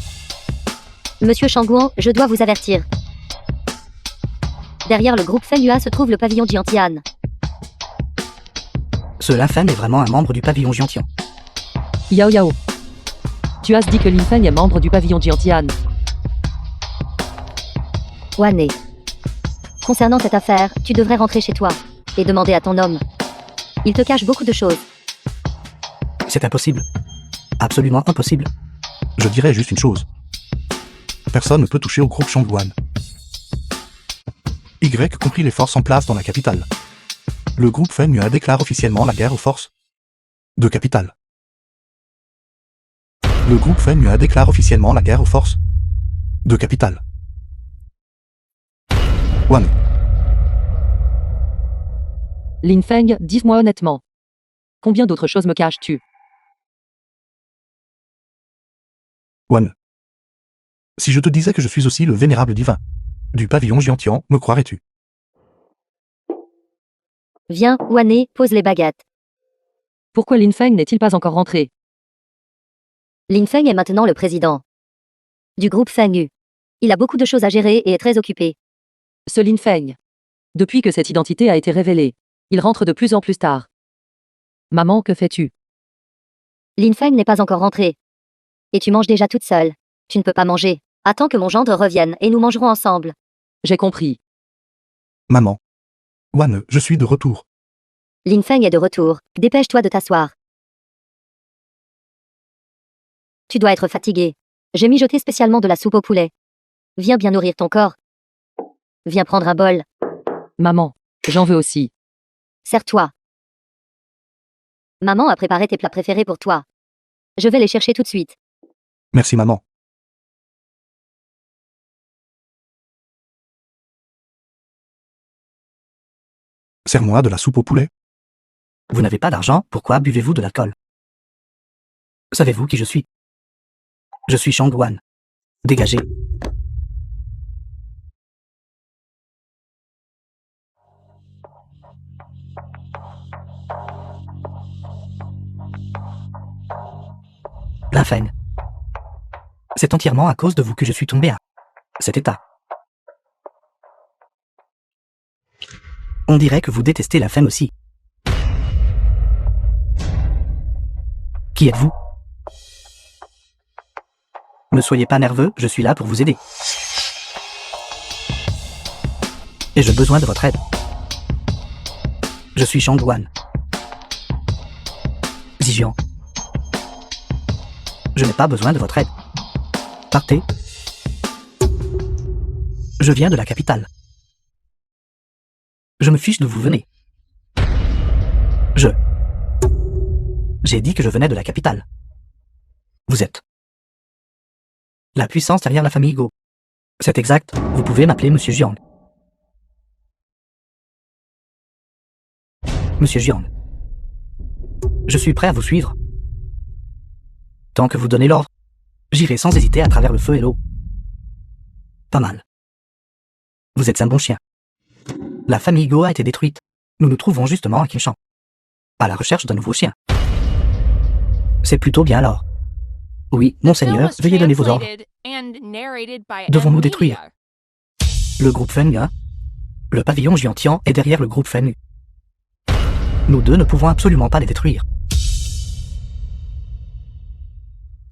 Monsieur Shangguan, je dois vous avertir. Derrière le groupe Fenghua se trouve le pavillon Jiantian. Ce Lin Feng est vraiment un membre du pavillon Jiantian. Yao Yao. Tu as dit que Lin Feng est membre du pavillon Jiantian. Wané. Concernant cette affaire, tu devrais rentrer chez toi et demander à ton homme. Il te cache beaucoup de choses. C'est impossible. Absolument impossible. Je dirais juste une chose. Personne ne peut toucher au groupe Shangguan. Y compris les forces en place dans la capitale. Le groupe Fenghua déclare officiellement la guerre aux forces de capitale. Le groupe Fenghua déclare officiellement la guerre aux forces de capitale. Wan, Lin Feng, dis-moi honnêtement. Combien d'autres choses me caches-tu? Wan. Si je te disais que je suis aussi le vénérable divin du pavillon Jiantian, me croirais-tu? Viens, Wane, pose les baguettes. Pourquoi Lin Feng n'est-il pas encore rentré? Lin Feng est maintenant le président du groupe Feng. Il a beaucoup de choses à gérer et est très occupé. Ce Lin Feng. Depuis que cette identité a été révélée, il rentre de plus en plus tard. Maman, que fais-tu? Lin Feng n'est pas encore rentré. Et tu manges déjà toute seule. Tu ne peux pas manger. Attends que mon gendre revienne et nous mangerons ensemble. J'ai compris. Maman. Wan, je suis de retour. Lin Feng est de retour. Dépêche-toi de t'asseoir. Tu dois être fatigué. J'ai mijoté spécialement de la soupe au poulet. Viens bien nourrir ton corps. Viens prendre un bol. Maman, j'en veux aussi. Sers-toi. Maman a préparé tes plats préférés pour toi. Je vais les chercher tout de suite. Merci maman. Sers-moi de la soupe au poulet. Vous n'avez pas d'argent, pourquoi buvez-vous de l'alcool? Savez-vous qui je suis? Je suis Shang Wan. Dégagez. La Feng. C'est entièrement à cause de vous que je suis tombé à cet état. On dirait que vous détestez la Feng aussi. Qui êtes-vous? Ne soyez pas nerveux, je suis là pour vous aider. Et j'ai besoin de votre aide. Je suis Shang Wan. Zijian. Je n'ai pas besoin de votre aide. Partez. Je viens de la capitale. Je me fiche d'où vous venez. J'ai dit que je venais de la capitale. Vous êtes la puissance derrière la famille Go. C'est exact, vous pouvez m'appeler Monsieur Jiang. Monsieur Jiang. Je suis prêt à vous suivre. Tant que vous donnez l'ordre, j'irai sans hésiter à travers le feu et l'eau. Pas mal. Vous êtes un bon chien. La famille Go a été détruite. Nous nous trouvons justement à Qingshan, à la recherche d'un nouveau chien. C'est plutôt bien alors. Oui, monseigneur, veuillez donner vos ordres. Devons-nous détruire le groupe Feng? Le pavillon Jiantian est derrière le groupe Feng. Nous deux ne pouvons absolument pas les détruire.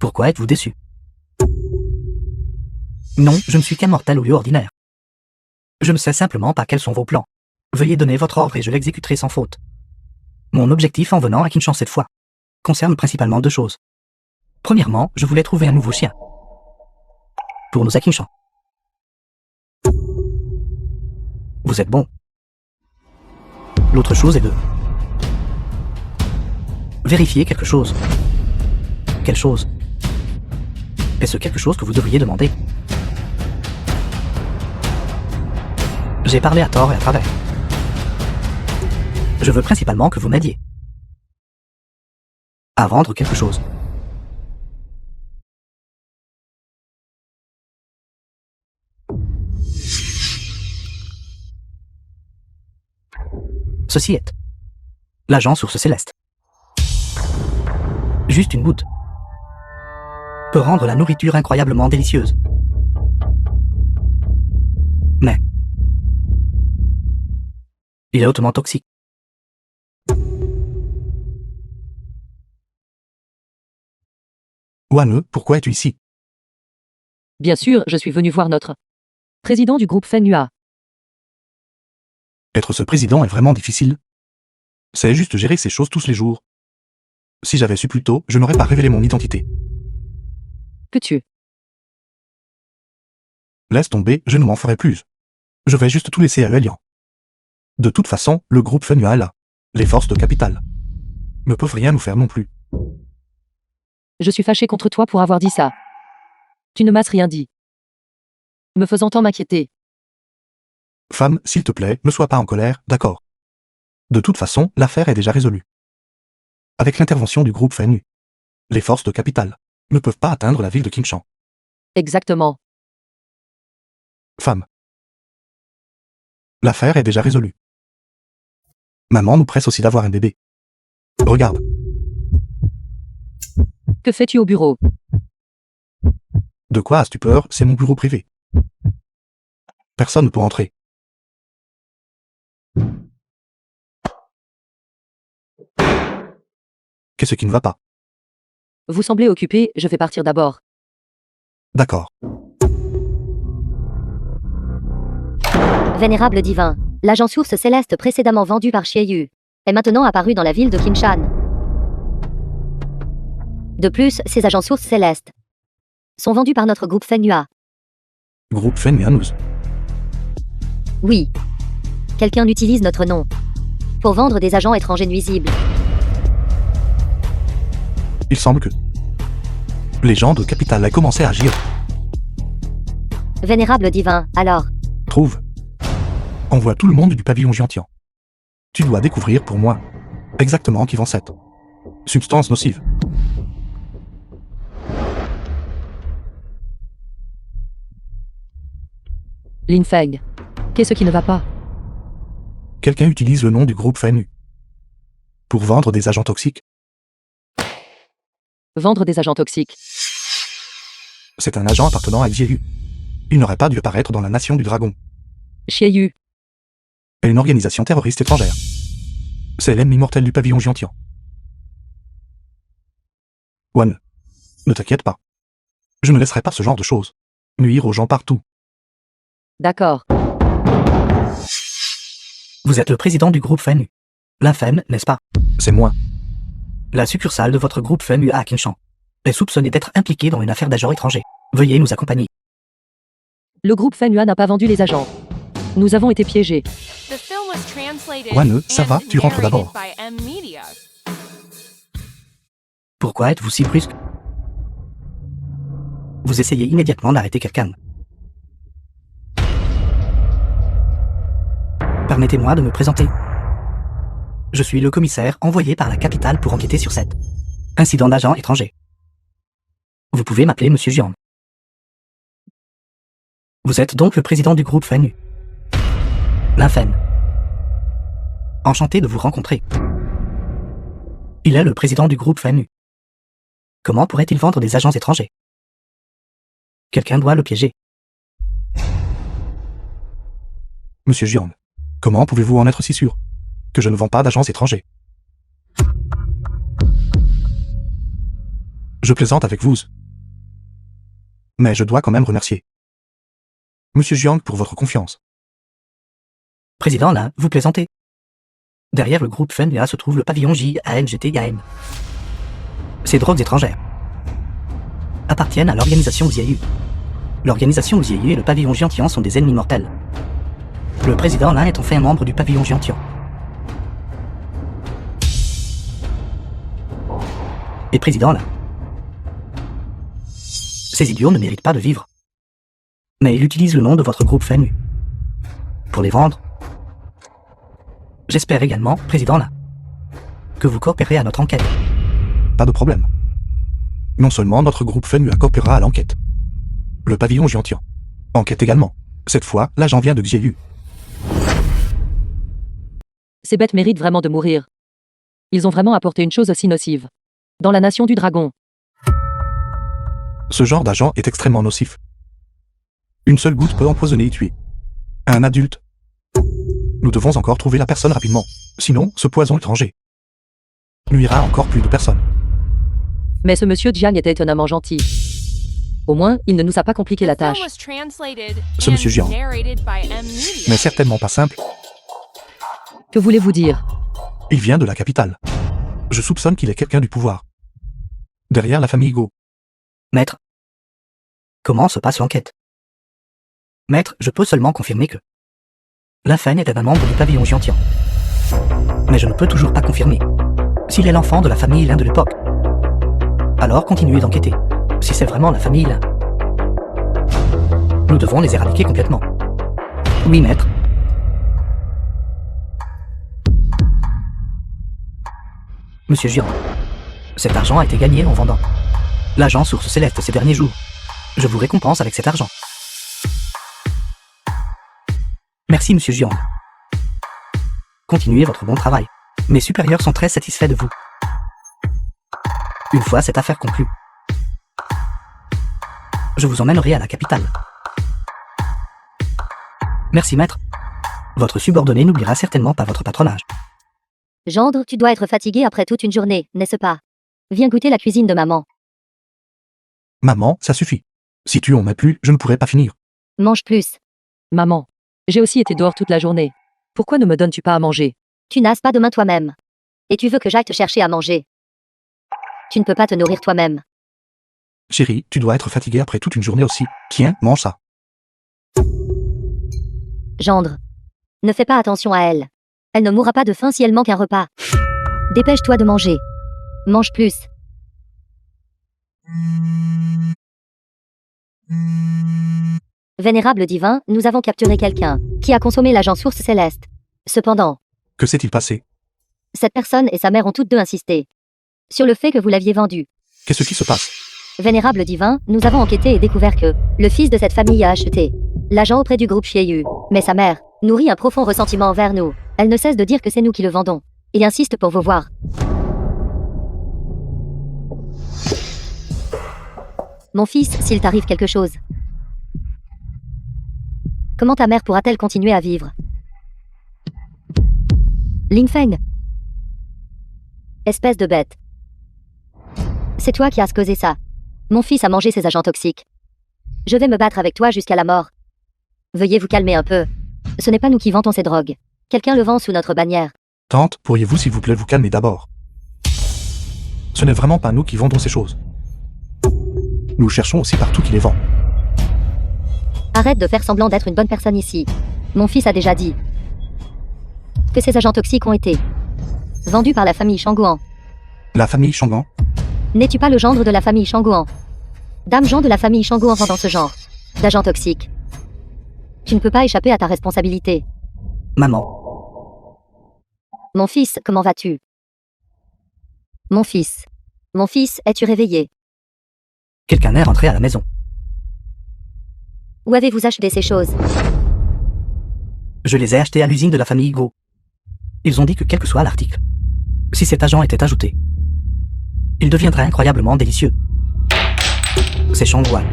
Pourquoi êtes-vous déçu? Non, je ne suis qu'un mortel au lieu ordinaire. Je ne sais simplement pas quels sont vos plans. Veuillez donner votre ordre et je l'exécuterai sans faute. Mon objectif en venant à Qingshan cette fois concerne principalement deux choses. Premièrement, je voulais trouver un nouveau chien pour nous à Qingshan. Vous êtes bon. L'autre chose est de vérifier quelque chose. Quelle chose? Est-ce quelque chose que vous devriez demander? J'ai parlé à tort et à travers. Je veux principalement que vous m'aidiez à vendre quelque chose. Ceci est l'agent Source Céleste. Juste une goutte peut rendre la nourriture incroyablement délicieuse. Mais il est hautement toxique. Wan, pourquoi es-tu ici? Bien sûr, je suis venu voir notre président du groupe Feng Yua. Être ce président est vraiment difficile. C'est juste gérer ces choses tous les jours. Si j'avais su plus tôt, je n'aurais pas révélé mon identité. Que tu... Laisse tomber, je ne m'en ferai plus. Je vais juste tout laisser à Elian. De toute façon, le groupe Feng Yua est là. Les forces de capitale ne peuvent rien nous faire non plus. Je suis fâché contre toi pour avoir dit ça. Tu ne m'as rien dit, me faisant tant m'inquiéter. Femme, s'il te plaît, ne sois pas en colère, d'accord? De toute façon, l'affaire est déjà résolue. Avec l'intervention du groupe Feng Yu, les forces de capitale ne peuvent pas atteindre la ville de Qingshan. Exactement. Femme. L'affaire est déjà résolue. Maman nous presse aussi d'avoir un bébé. Regarde, Que fais-tu au bureau? de quoi as-tu peur? C'est mon bureau privé. Personne ne peut entrer. Qu'est-ce qui ne va pas? Vous semblez occupé, je vais partir d'abord. D'accord. Vénérable divin, l'agent source céleste précédemment vendu par Xieyu est maintenant apparu dans la ville de Qinshan. De plus, ces agents sources célestes sont vendus par notre groupe Fenghua. Groupe Fenyanus. Oui. Quelqu'un utilise notre nom pour vendre des agents étrangers nuisibles. Il semble que les gens de Capital aient commencé à agir. Vénérable divin, alors, Trouve. Envoie tout le monde du pavillon Giantian. Tu dois découvrir pour moi exactement qui vend cette substance nocive. Lin Feng. Qu'est-ce qui ne va pas? Quelqu'un utilise le nom du groupe Fenu pour vendre des agents toxiques. Vendre des agents toxiques. C'est un agent appartenant à Xieyu. Il n'aurait pas dû apparaître dans la nation du dragon. Xieyu. Et une organisation terroriste étrangère. C'est l'ennemi mortel du pavillon Giantian. Wan, ne t'inquiète pas. Je ne laisserai pas ce genre de choses nuire aux gens partout. D'accord. Vous êtes le président du groupe Fenhu. L'infâme, n'est-ce pas? C'est moi. La succursale de votre groupe Fenhu à Qinshan est soupçonnée d'être impliquée dans une affaire d'agents étrangers. Veuillez nous accompagner. Le groupe Fenghua n'a pas vendu les agents. Nous avons été piégés. Wan, ça va, tu rentres d'abord. Pourquoi êtes-vous si brusque? Vous essayez immédiatement d'arrêter quelqu'un. Permettez-moi de me présenter. Je suis le commissaire envoyé par la capitale pour enquêter sur cet incident d'agents étrangers. Vous pouvez m'appeler Monsieur Jiang. Vous êtes donc le président du groupe Fenhu. L'infâme. Enchanté de vous rencontrer. Il est le président du groupe Fenhu. Comment pourrait-il vendre des agents étrangers? Quelqu'un doit le piéger. Monsieur Jiang, comment pouvez-vous en être si sûr que je ne vends pas d'agents étrangers? Je plaisante avec vous. Mais je dois quand même remercier Monsieur Jiang pour votre confiance. Président, là, vous plaisantez. Derrière le groupe Fenghua se trouve le pavillon JANGT-YAM. Ces drogues étrangères appartiennent à l'organisation Xieyu. L'organisation Xieyu et le pavillon Giantian sont des ennemis mortels. Le président là est en fait un membre du pavillon Giantian. Et président là. Ces idiots ne méritent pas de vivre. Mais ils utilisent le nom de votre groupe Fenhu pour les vendre. J'espère également, président là, que vous coopérez à notre enquête. Pas de problème. Non seulement notre groupe Fenhu coopérera à l'enquête. Le pavillon Giantian enquête également. Cette fois, l'agent vient de Xieyu. Ces bêtes méritent vraiment de mourir. Ils ont vraiment apporté une chose aussi nocive. Dans la nation du dragon. Ce genre d'agent est extrêmement nocif. Une seule goutte peut empoisonner et tuer un adulte. Nous devons encore trouver la personne rapidement. Sinon, ce poison étranger nuira à encore plus de personnes. Mais ce monsieur Jiang était étonnamment gentil. Au moins, il ne nous a pas compliqué la tâche. Ce monsieur Jiang n'est certainement pas simple. Que voulez-vous dire? Il vient de la capitale. Je soupçonne qu'il est quelqu'un du pouvoir. Derrière la famille Go. Maître, comment se passe l'enquête? Maître, je peux seulement confirmer que l'infâme est un membre du pavillon Giantian. Mais je ne peux toujours pas confirmer s'il est l'enfant de la famille Lin de l'époque. Alors continuez d'enquêter, si c'est vraiment la famille Lin. Nous devons les éradiquer complètement. Oui, maître. Monsieur Jiang, cet argent a été gagné en vendant l'agent Source Céleste ces derniers jours. Je vous récompense avec cet argent. Merci, Monsieur Jiang. Continuez votre bon travail. Mes supérieurs sont très satisfaits de vous. Une fois cette affaire conclue, je vous emmènerai à la capitale. Merci maître. Votre subordonné n'oubliera certainement pas votre patronage. Gendre, tu dois être fatigué après toute une journée, n'est-ce pas? Viens goûter la cuisine de maman. Maman, ça suffit. Si tu en mets plus, je ne pourrai pas finir. Mange plus. Maman, j'ai aussi été dehors toute la journée. Pourquoi ne me donnes-tu pas à manger? Tu n'as pas de main toi-même. Et tu veux que j'aille te chercher à manger. Tu ne peux pas te nourrir toi-même. Chérie, tu dois être fatiguée après toute une journée aussi. Tiens, mange ça. Gendre. Ne fais pas attention à elle. Elle ne mourra pas de faim si elle manque un repas. Dépêche-toi de manger. Mange plus. Vénérable divin, nous avons capturé quelqu'un qui a consommé l'agent source céleste. Cependant, Que s'est-il passé? cette personne et sa mère ont toutes deux insisté sur le fait que vous l'aviez vendu. Qu'est-ce qui se passe? Vénérable divin, nous avons enquêté et découvert que le fils de cette famille a acheté l'agent auprès du groupe Chieu. Mais sa mère nourrit un profond ressentiment envers nous. Elle ne cesse de dire que c'est nous qui le vendons et insiste pour vous voir. Mon fils, s'il t'arrive quelque chose, comment ta mère pourra-t-elle continuer à vivre? Ling Feng. Espèce de bête. C'est toi qui as causé ça. Mon fils a mangé ses agents toxiques. Je vais me battre avec toi jusqu'à la mort. Veuillez vous calmer un peu. Ce n'est pas nous qui vendons ces drogues. Quelqu'un le vend sous notre bannière. Tante, pourriez-vous s'il vous plaît vous calmer d'abord? Ce n'est vraiment pas nous qui vendons ces choses. Nous cherchons aussi partout qui les vend. Arrête de faire semblant d'être une bonne personne ici. Mon fils a déjà dit que ces agents toxiques ont été vendus par la famille Shangguan. La famille Shangguan? N'es-tu pas le gendre de la famille Shangguan? Dame Jean de la famille Shangguan vendant ce genre d'agents toxiques. Tu ne peux pas échapper à ta responsabilité. Maman, Mon fils, comment vas-tu? Mon fils, es-tu réveillé? quelqu'un est rentré à la maison. Où avez-vous acheté ces choses? Je les ai achetés à l'usine de la famille Go. Ils ont dit que quel que soit l'article, si cet agent était ajouté, il deviendrait incroyablement délicieux. C'est Shangguan.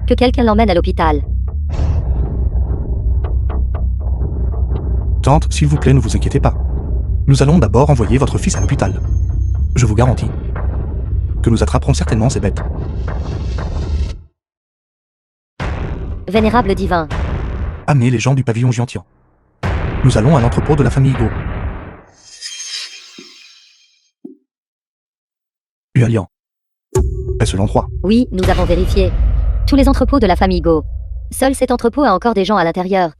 Que quelqu'un l'emmène à l'hôpital. Tante, s'il vous plaît, ne vous inquiétez pas. Nous allons d'abord envoyer votre fils à l'hôpital. Je vous garantis que nous attraperons certainement ces bêtes. Vénérable divin, Amenez les gens du pavillon Giantian. Nous allons à l'entrepôt de la famille Go. Hualian. Est-ce l'endroit? oui, nous avons vérifié tous les entrepôts de la famille Go. Seul cet entrepôt a encore des gens à l'intérieur.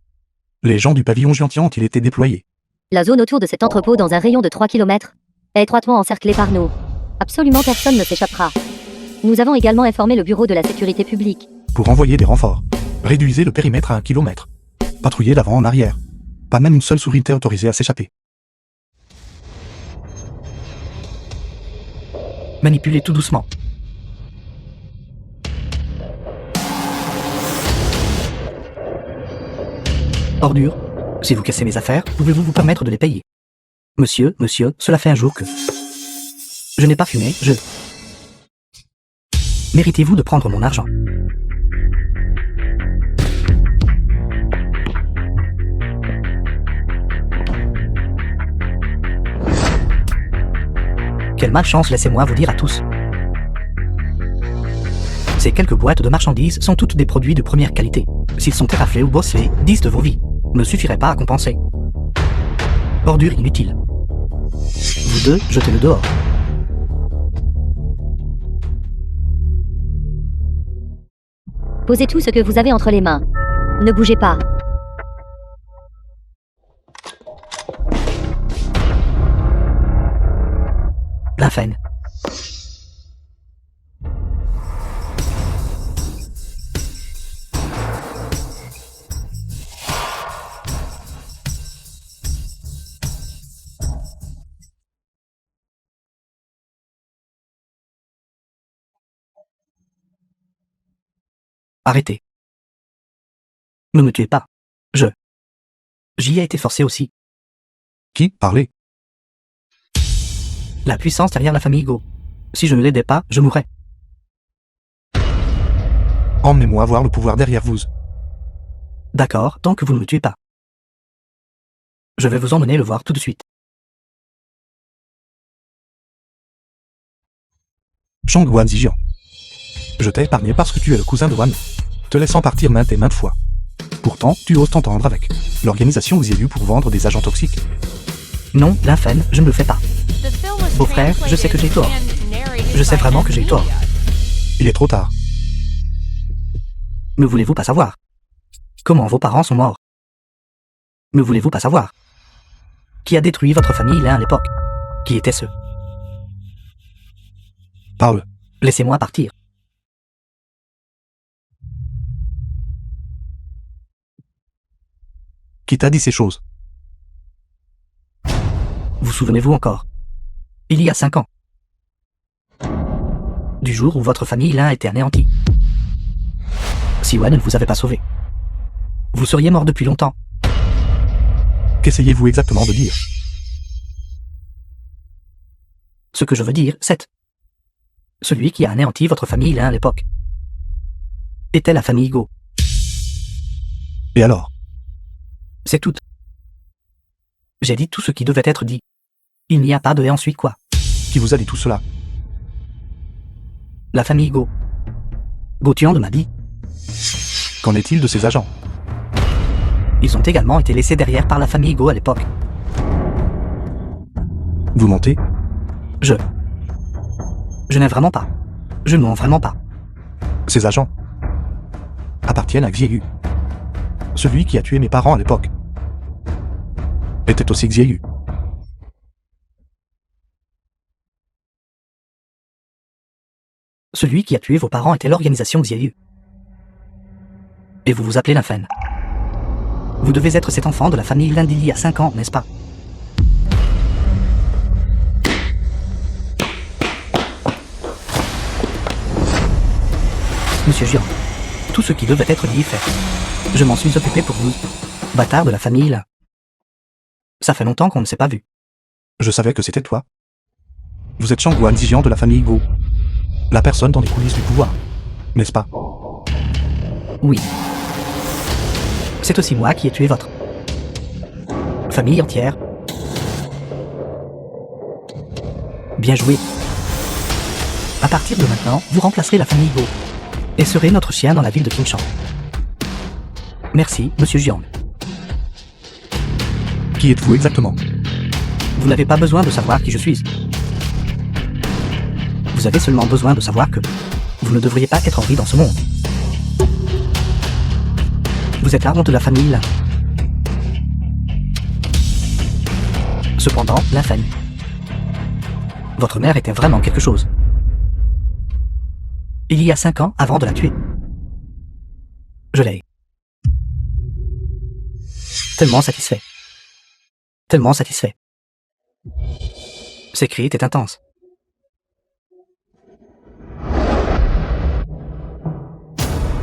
Les gens du pavillon Giantian ont-ils été déployés? La zone autour de cet entrepôt dans un rayon de 3 km est étroitement encerclée par nous. Absolument personne ne s'échappera. Nous avons également informé le bureau de la sécurité publique. Pour envoyer des renforts. Réduisez le périmètre à 1 kilomètre. Patrouillez d'avant en arrière. Pas même une seule souris n'était autorisée à s'échapper. Manipulez tout doucement. Ordure, si vous cassez mes affaires, pouvez-vous vous permettre de les payer? Monsieur, cela fait un jour que je n'ai pas fumé, Méritez-vous de prendre mon argent? Quelle malchance, laissez-moi vous dire à tous. Ces quelques boîtes de marchandises sont toutes des produits de première qualité. S'ils sont éraflés ou bossés, 10 de vos vies ne suffiraient pas à compenser. Ordure inutile. Vous deux, jetez-le dehors. Posez tout ce que vous avez entre les mains. Ne bougez pas. La Feng. Arrêtez. Ne me tuez pas. J'y ai été forcé aussi. Qui parlez? La puissance derrière la famille Go. Si je ne l'aidais pas, je mourrais. Emmenez-moi voir le pouvoir derrière vous. D'accord, tant que vous ne me tuez pas. Je vais vous emmener le voir tout de suite. Shangguan Zijian. Je t'ai épargné parce que tu es le cousin de Wan, te laissant partir maintes et maintes fois. Pourtant, tu oses t'entendre avec l'organisation Xielu pour vendre des agents toxiques. Non, l'infâme, je ne le fais pas. Beau-frère, je sais que j'ai tort. Je sais vraiment que j'ai tort. Il est trop tard. Ne voulez-vous pas savoir? Comment vos parents sont morts? Ne voulez-vous pas savoir? Qui a détruit votre famille là à l'époque? Qui était-ce? Parle. Laissez-moi partir. Qui t'a dit ces choses? Vous souvenez-vous encore? Il y a 5 ans. Du jour où votre famille là a été anéantie. Si Wan ne vous avait pas sauvé, vous seriez mort depuis longtemps. Qu'essayez-vous exactement de dire? Ce que je veux dire, c'est... Celui qui a anéanti votre famille là à l'époque était la famille Go. Et alors? C'est tout. J'ai dit tout ce qui devait être dit. Il n'y a pas de et ensuite quoi. Qui vous a dit tout cela? La famille Go. Gotian m'a dit. Qu'en est-il de ces agents? Ils ont également été laissés derrière par la famille Go à l'époque. Vous mentez? Je n'ai vraiment pas. Je ne mens vraiment pas. Ces agents appartiennent à Xielu. Celui qui a tué mes parents à l'époque était aussi Xielu. Celui qui a tué vos parents était l'organisation Xielu. Et vous vous appelez l'infâme. Vous devez être cet enfant de la famille Lin d'il y a 5 ans, n'est-ce pas? Monsieur Jian, tout ce qui devait être dit est fait. Je m'en suis occupé pour vous, bâtard de la famille Lin. Ça fait longtemps qu'on ne s'est pas vu. Je savais que c'était toi. Vous êtes Shangguan Zijian de la famille Go. La personne dans les coulisses du pouvoir, n'est-ce pas? Oui. C'est aussi moi qui ai tué votre famille entière. Bien joué. À partir de maintenant, vous remplacerez la famille Go et serez notre chien dans la ville de Qingshan. Merci, Monsieur Jiang. Qui êtes-vous exactement? Vous n'avez pas besoin de savoir qui je suis. Vous avez seulement besoin de savoir que vous ne devriez pas être en vie dans ce monde. Vous êtes la honte de la famille Lin. Cependant, l'infâme. Votre mère était vraiment quelque chose. Il y a 5 ans, avant de la tuer. Je l'ai. Tellement satisfait. Tellement satisfait. Ses cris étaient intenses.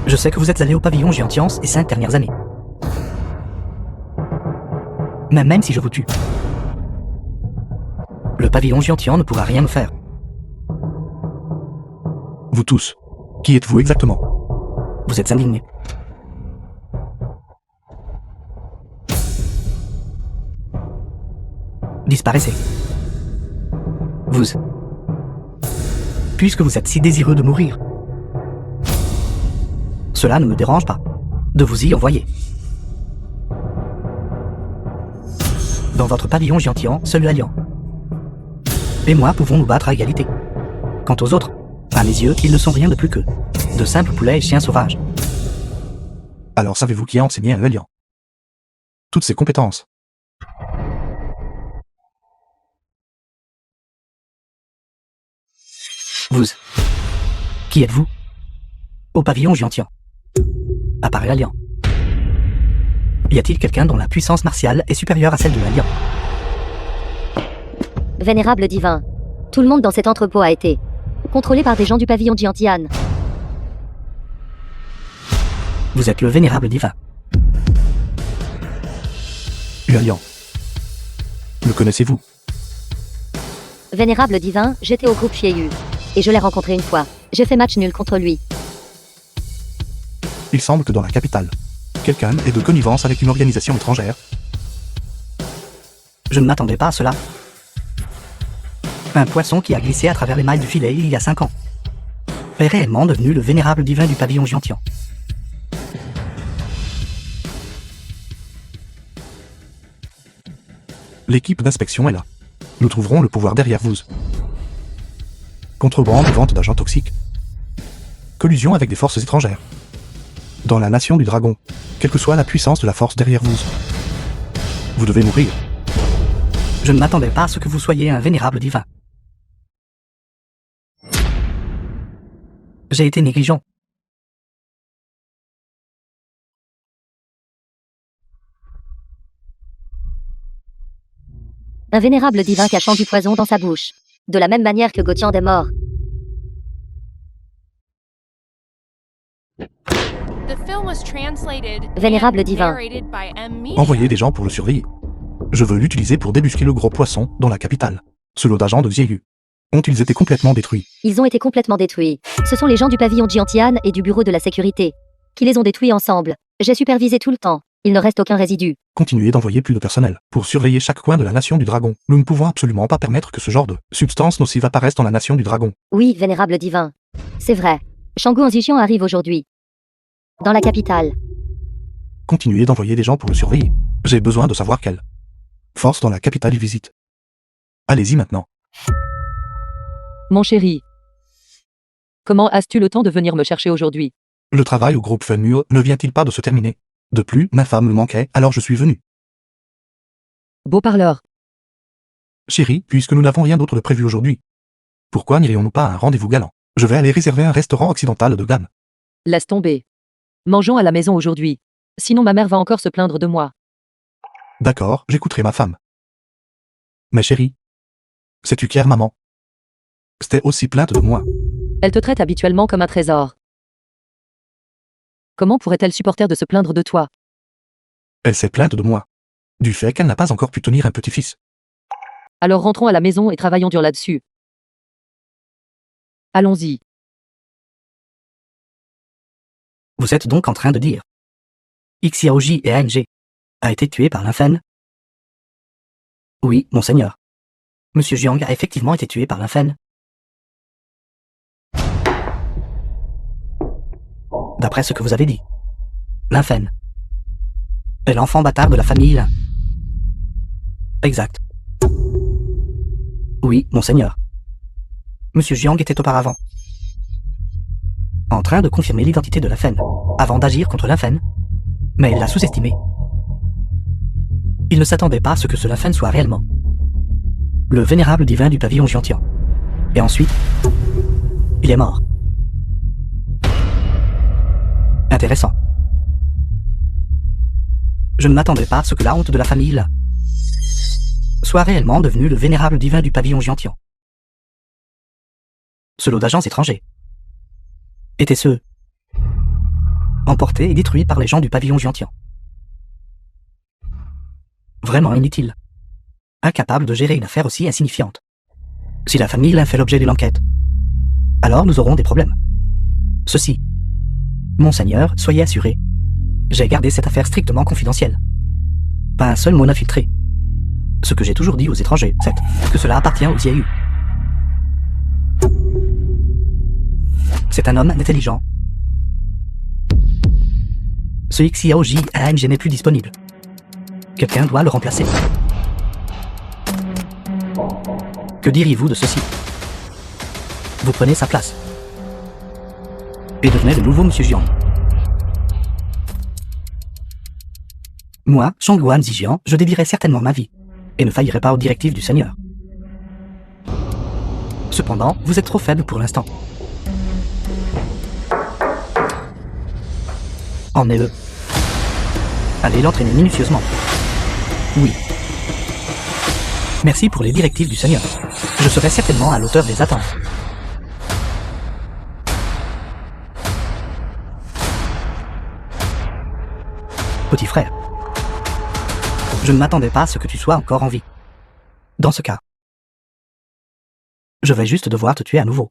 Je sais que vous êtes allé au pavillon Jiantian ces 5 dernières années. Mais même si je vous tue, le pavillon Jiantian ne pourra rien me faire. Vous tous. Qui êtes-vous exactement? Vous êtes indignés. Disparaissez. Vous. Puisque vous êtes si désireux de mourir, cela ne me dérange pas de vous y envoyer. Dans votre pavillon Jiantian, seul Alliant et moi pouvons nous battre à égalité. Quant aux autres, à mes yeux, ils ne sont rien de plus que de simples poulets et chiens sauvages. Alors savez-vous qui a enseigné à Elian toutes ses compétences? Vous. Qui êtes-vous? Au pavillon Jiantian. Apparaît Alliant. Y a-t-il quelqu'un dont la puissance martiale est supérieure à celle de l'Alliant? Vénérable divin. Tout le monde dans cet entrepôt a été contrôlé par des gens du pavillon Jiantian. Vous êtes le vénérable divin. Elian. Le connaissez-vous? Vénérable divin, j'étais au groupe Fieyu. Et je l'ai rencontré une fois. J'ai fait match nul contre lui. Il semble que dans la capitale, quelqu'un est de connivence avec une organisation étrangère. Je ne m'attendais pas à cela. Un poisson qui a glissé à travers les mailles du filet il y a 5 ans est réellement devenu le vénérable divin du pavillon Giantian. L'équipe d'inspection est là. Nous trouverons le pouvoir derrière vous. Contrebande et vente d'agents toxiques. Collusion avec des forces étrangères. Dans la nation du dragon, quelle que soit la puissance de la force derrière vous, vous devez mourir. Je ne m'attendais pas à ce que vous soyez un vénérable divin. J'ai été négligent. Un vénérable divin cachant du poison dans sa bouche. De la même manière que Gauthian est mort. Vénérable divin. Envoyez des gens pour le surveiller. Je veux l'utiliser pour débusquer le gros poisson dans la capitale. Ce lot d'agents de Xiegu. Ont-ils été complètement détruits? Ils ont été complètement détruits. Ce sont les gens du pavillon Jiantian et du bureau de la sécurité qui les ont détruits ensemble. J'ai supervisé tout le temps. Il ne reste aucun résidu. Continuez d'envoyer plus de personnel pour surveiller chaque coin de la nation du dragon. Nous ne pouvons absolument pas permettre que ce genre de substance nocive apparaisse dans la nation du dragon. Oui, vénérable divin. C'est vrai. Shangu Anzixian arrive aujourd'hui. Dans la capitale. Continuez d'envoyer des gens pour le surveiller. J'ai besoin de savoir quelle force dans la capitale il visite. Allez-y maintenant. Mon chéri. Comment as-tu le temps de venir me chercher aujourd'hui? Le travail au groupe Fenmur ne vient-il pas de se terminer? De plus, ma femme me manquait, alors je suis venu. Beau parleur. Chérie, puisque nous n'avons rien d'autre de prévu aujourd'hui, pourquoi n'irions-nous pas à un rendez-vous galant? Je vais aller réserver un restaurant occidental de gamme. Laisse tomber. Mangeons à la maison aujourd'hui. Sinon ma mère va encore se plaindre de moi. D'accord, j'écouterai ma femme. Mais chérie, sais-tu qu'hier maman c'était aussi plainte de moi. Elle te traite habituellement comme un trésor. Comment pourrait-elle supporter de se plaindre de toi? Elle s'est plainte de moi. Du fait qu'elle n'a pas encore pu tenir un petit-fils. Alors rentrons à la maison et travaillons dur là-dessus. Allons-y. Vous êtes donc en train de dire Xiaoji et ANG a été tué par l'Infen? Oui, monseigneur. Monsieur Jiang a effectivement été tué par l'Infen. D'après ce que vous avez dit, l'Infen est l'enfant bâtard de la famille Lin. Exact. Oui, monseigneur. Monsieur Jiang était auparavant en train de confirmer l'identité de l'Infen avant d'agir contre l'Infen, mais il l'a sous-estimé. Il ne s'attendait pas à ce que ce L'Infen soit réellement le vénérable divin du pavillon Jiantian. Et ensuite, il est mort. Intéressant. Je ne m'attendais pas à ce que la honte de la famille là soit réellement devenue le vénérable divin du pavillon Jiantian. Ce lot d'agents étrangers étaient ceux emportés et détruits par les gens du pavillon Jiantian. Vraiment inutile. Incapable de gérer une affaire aussi insignifiante. Si la famille Lin fait l'objet d'une enquête, alors nous aurons des problèmes. Ceci, monseigneur, soyez assuré, j'ai gardé cette affaire strictement confidentielle. Pas un seul mot n'a filtré. Ce que j'ai toujours dit aux étrangers, c'est que cela appartient au Xiegu. C'est un homme intelligent. Ce Xiaoji ANG n'est plus disponible. Quelqu'un doit le remplacer. Que diriez-vous de ceci? Vous prenez sa place. Et devenez le nouveau Monsieur Jiang. Moi, Shangguan Zijian, je dédierai certainement ma vie, et ne faillirai pas aux directives du Seigneur. Cependant, vous êtes trop faible pour l'instant. Emmenez-le. Allez l'entraîner minutieusement. Oui. Merci pour les directives du Seigneur. Je serai certainement à l'auteur des attentes. Petit frère, je ne m'attendais pas à ce que tu sois encore en vie. Dans ce cas, je vais juste devoir te tuer à nouveau.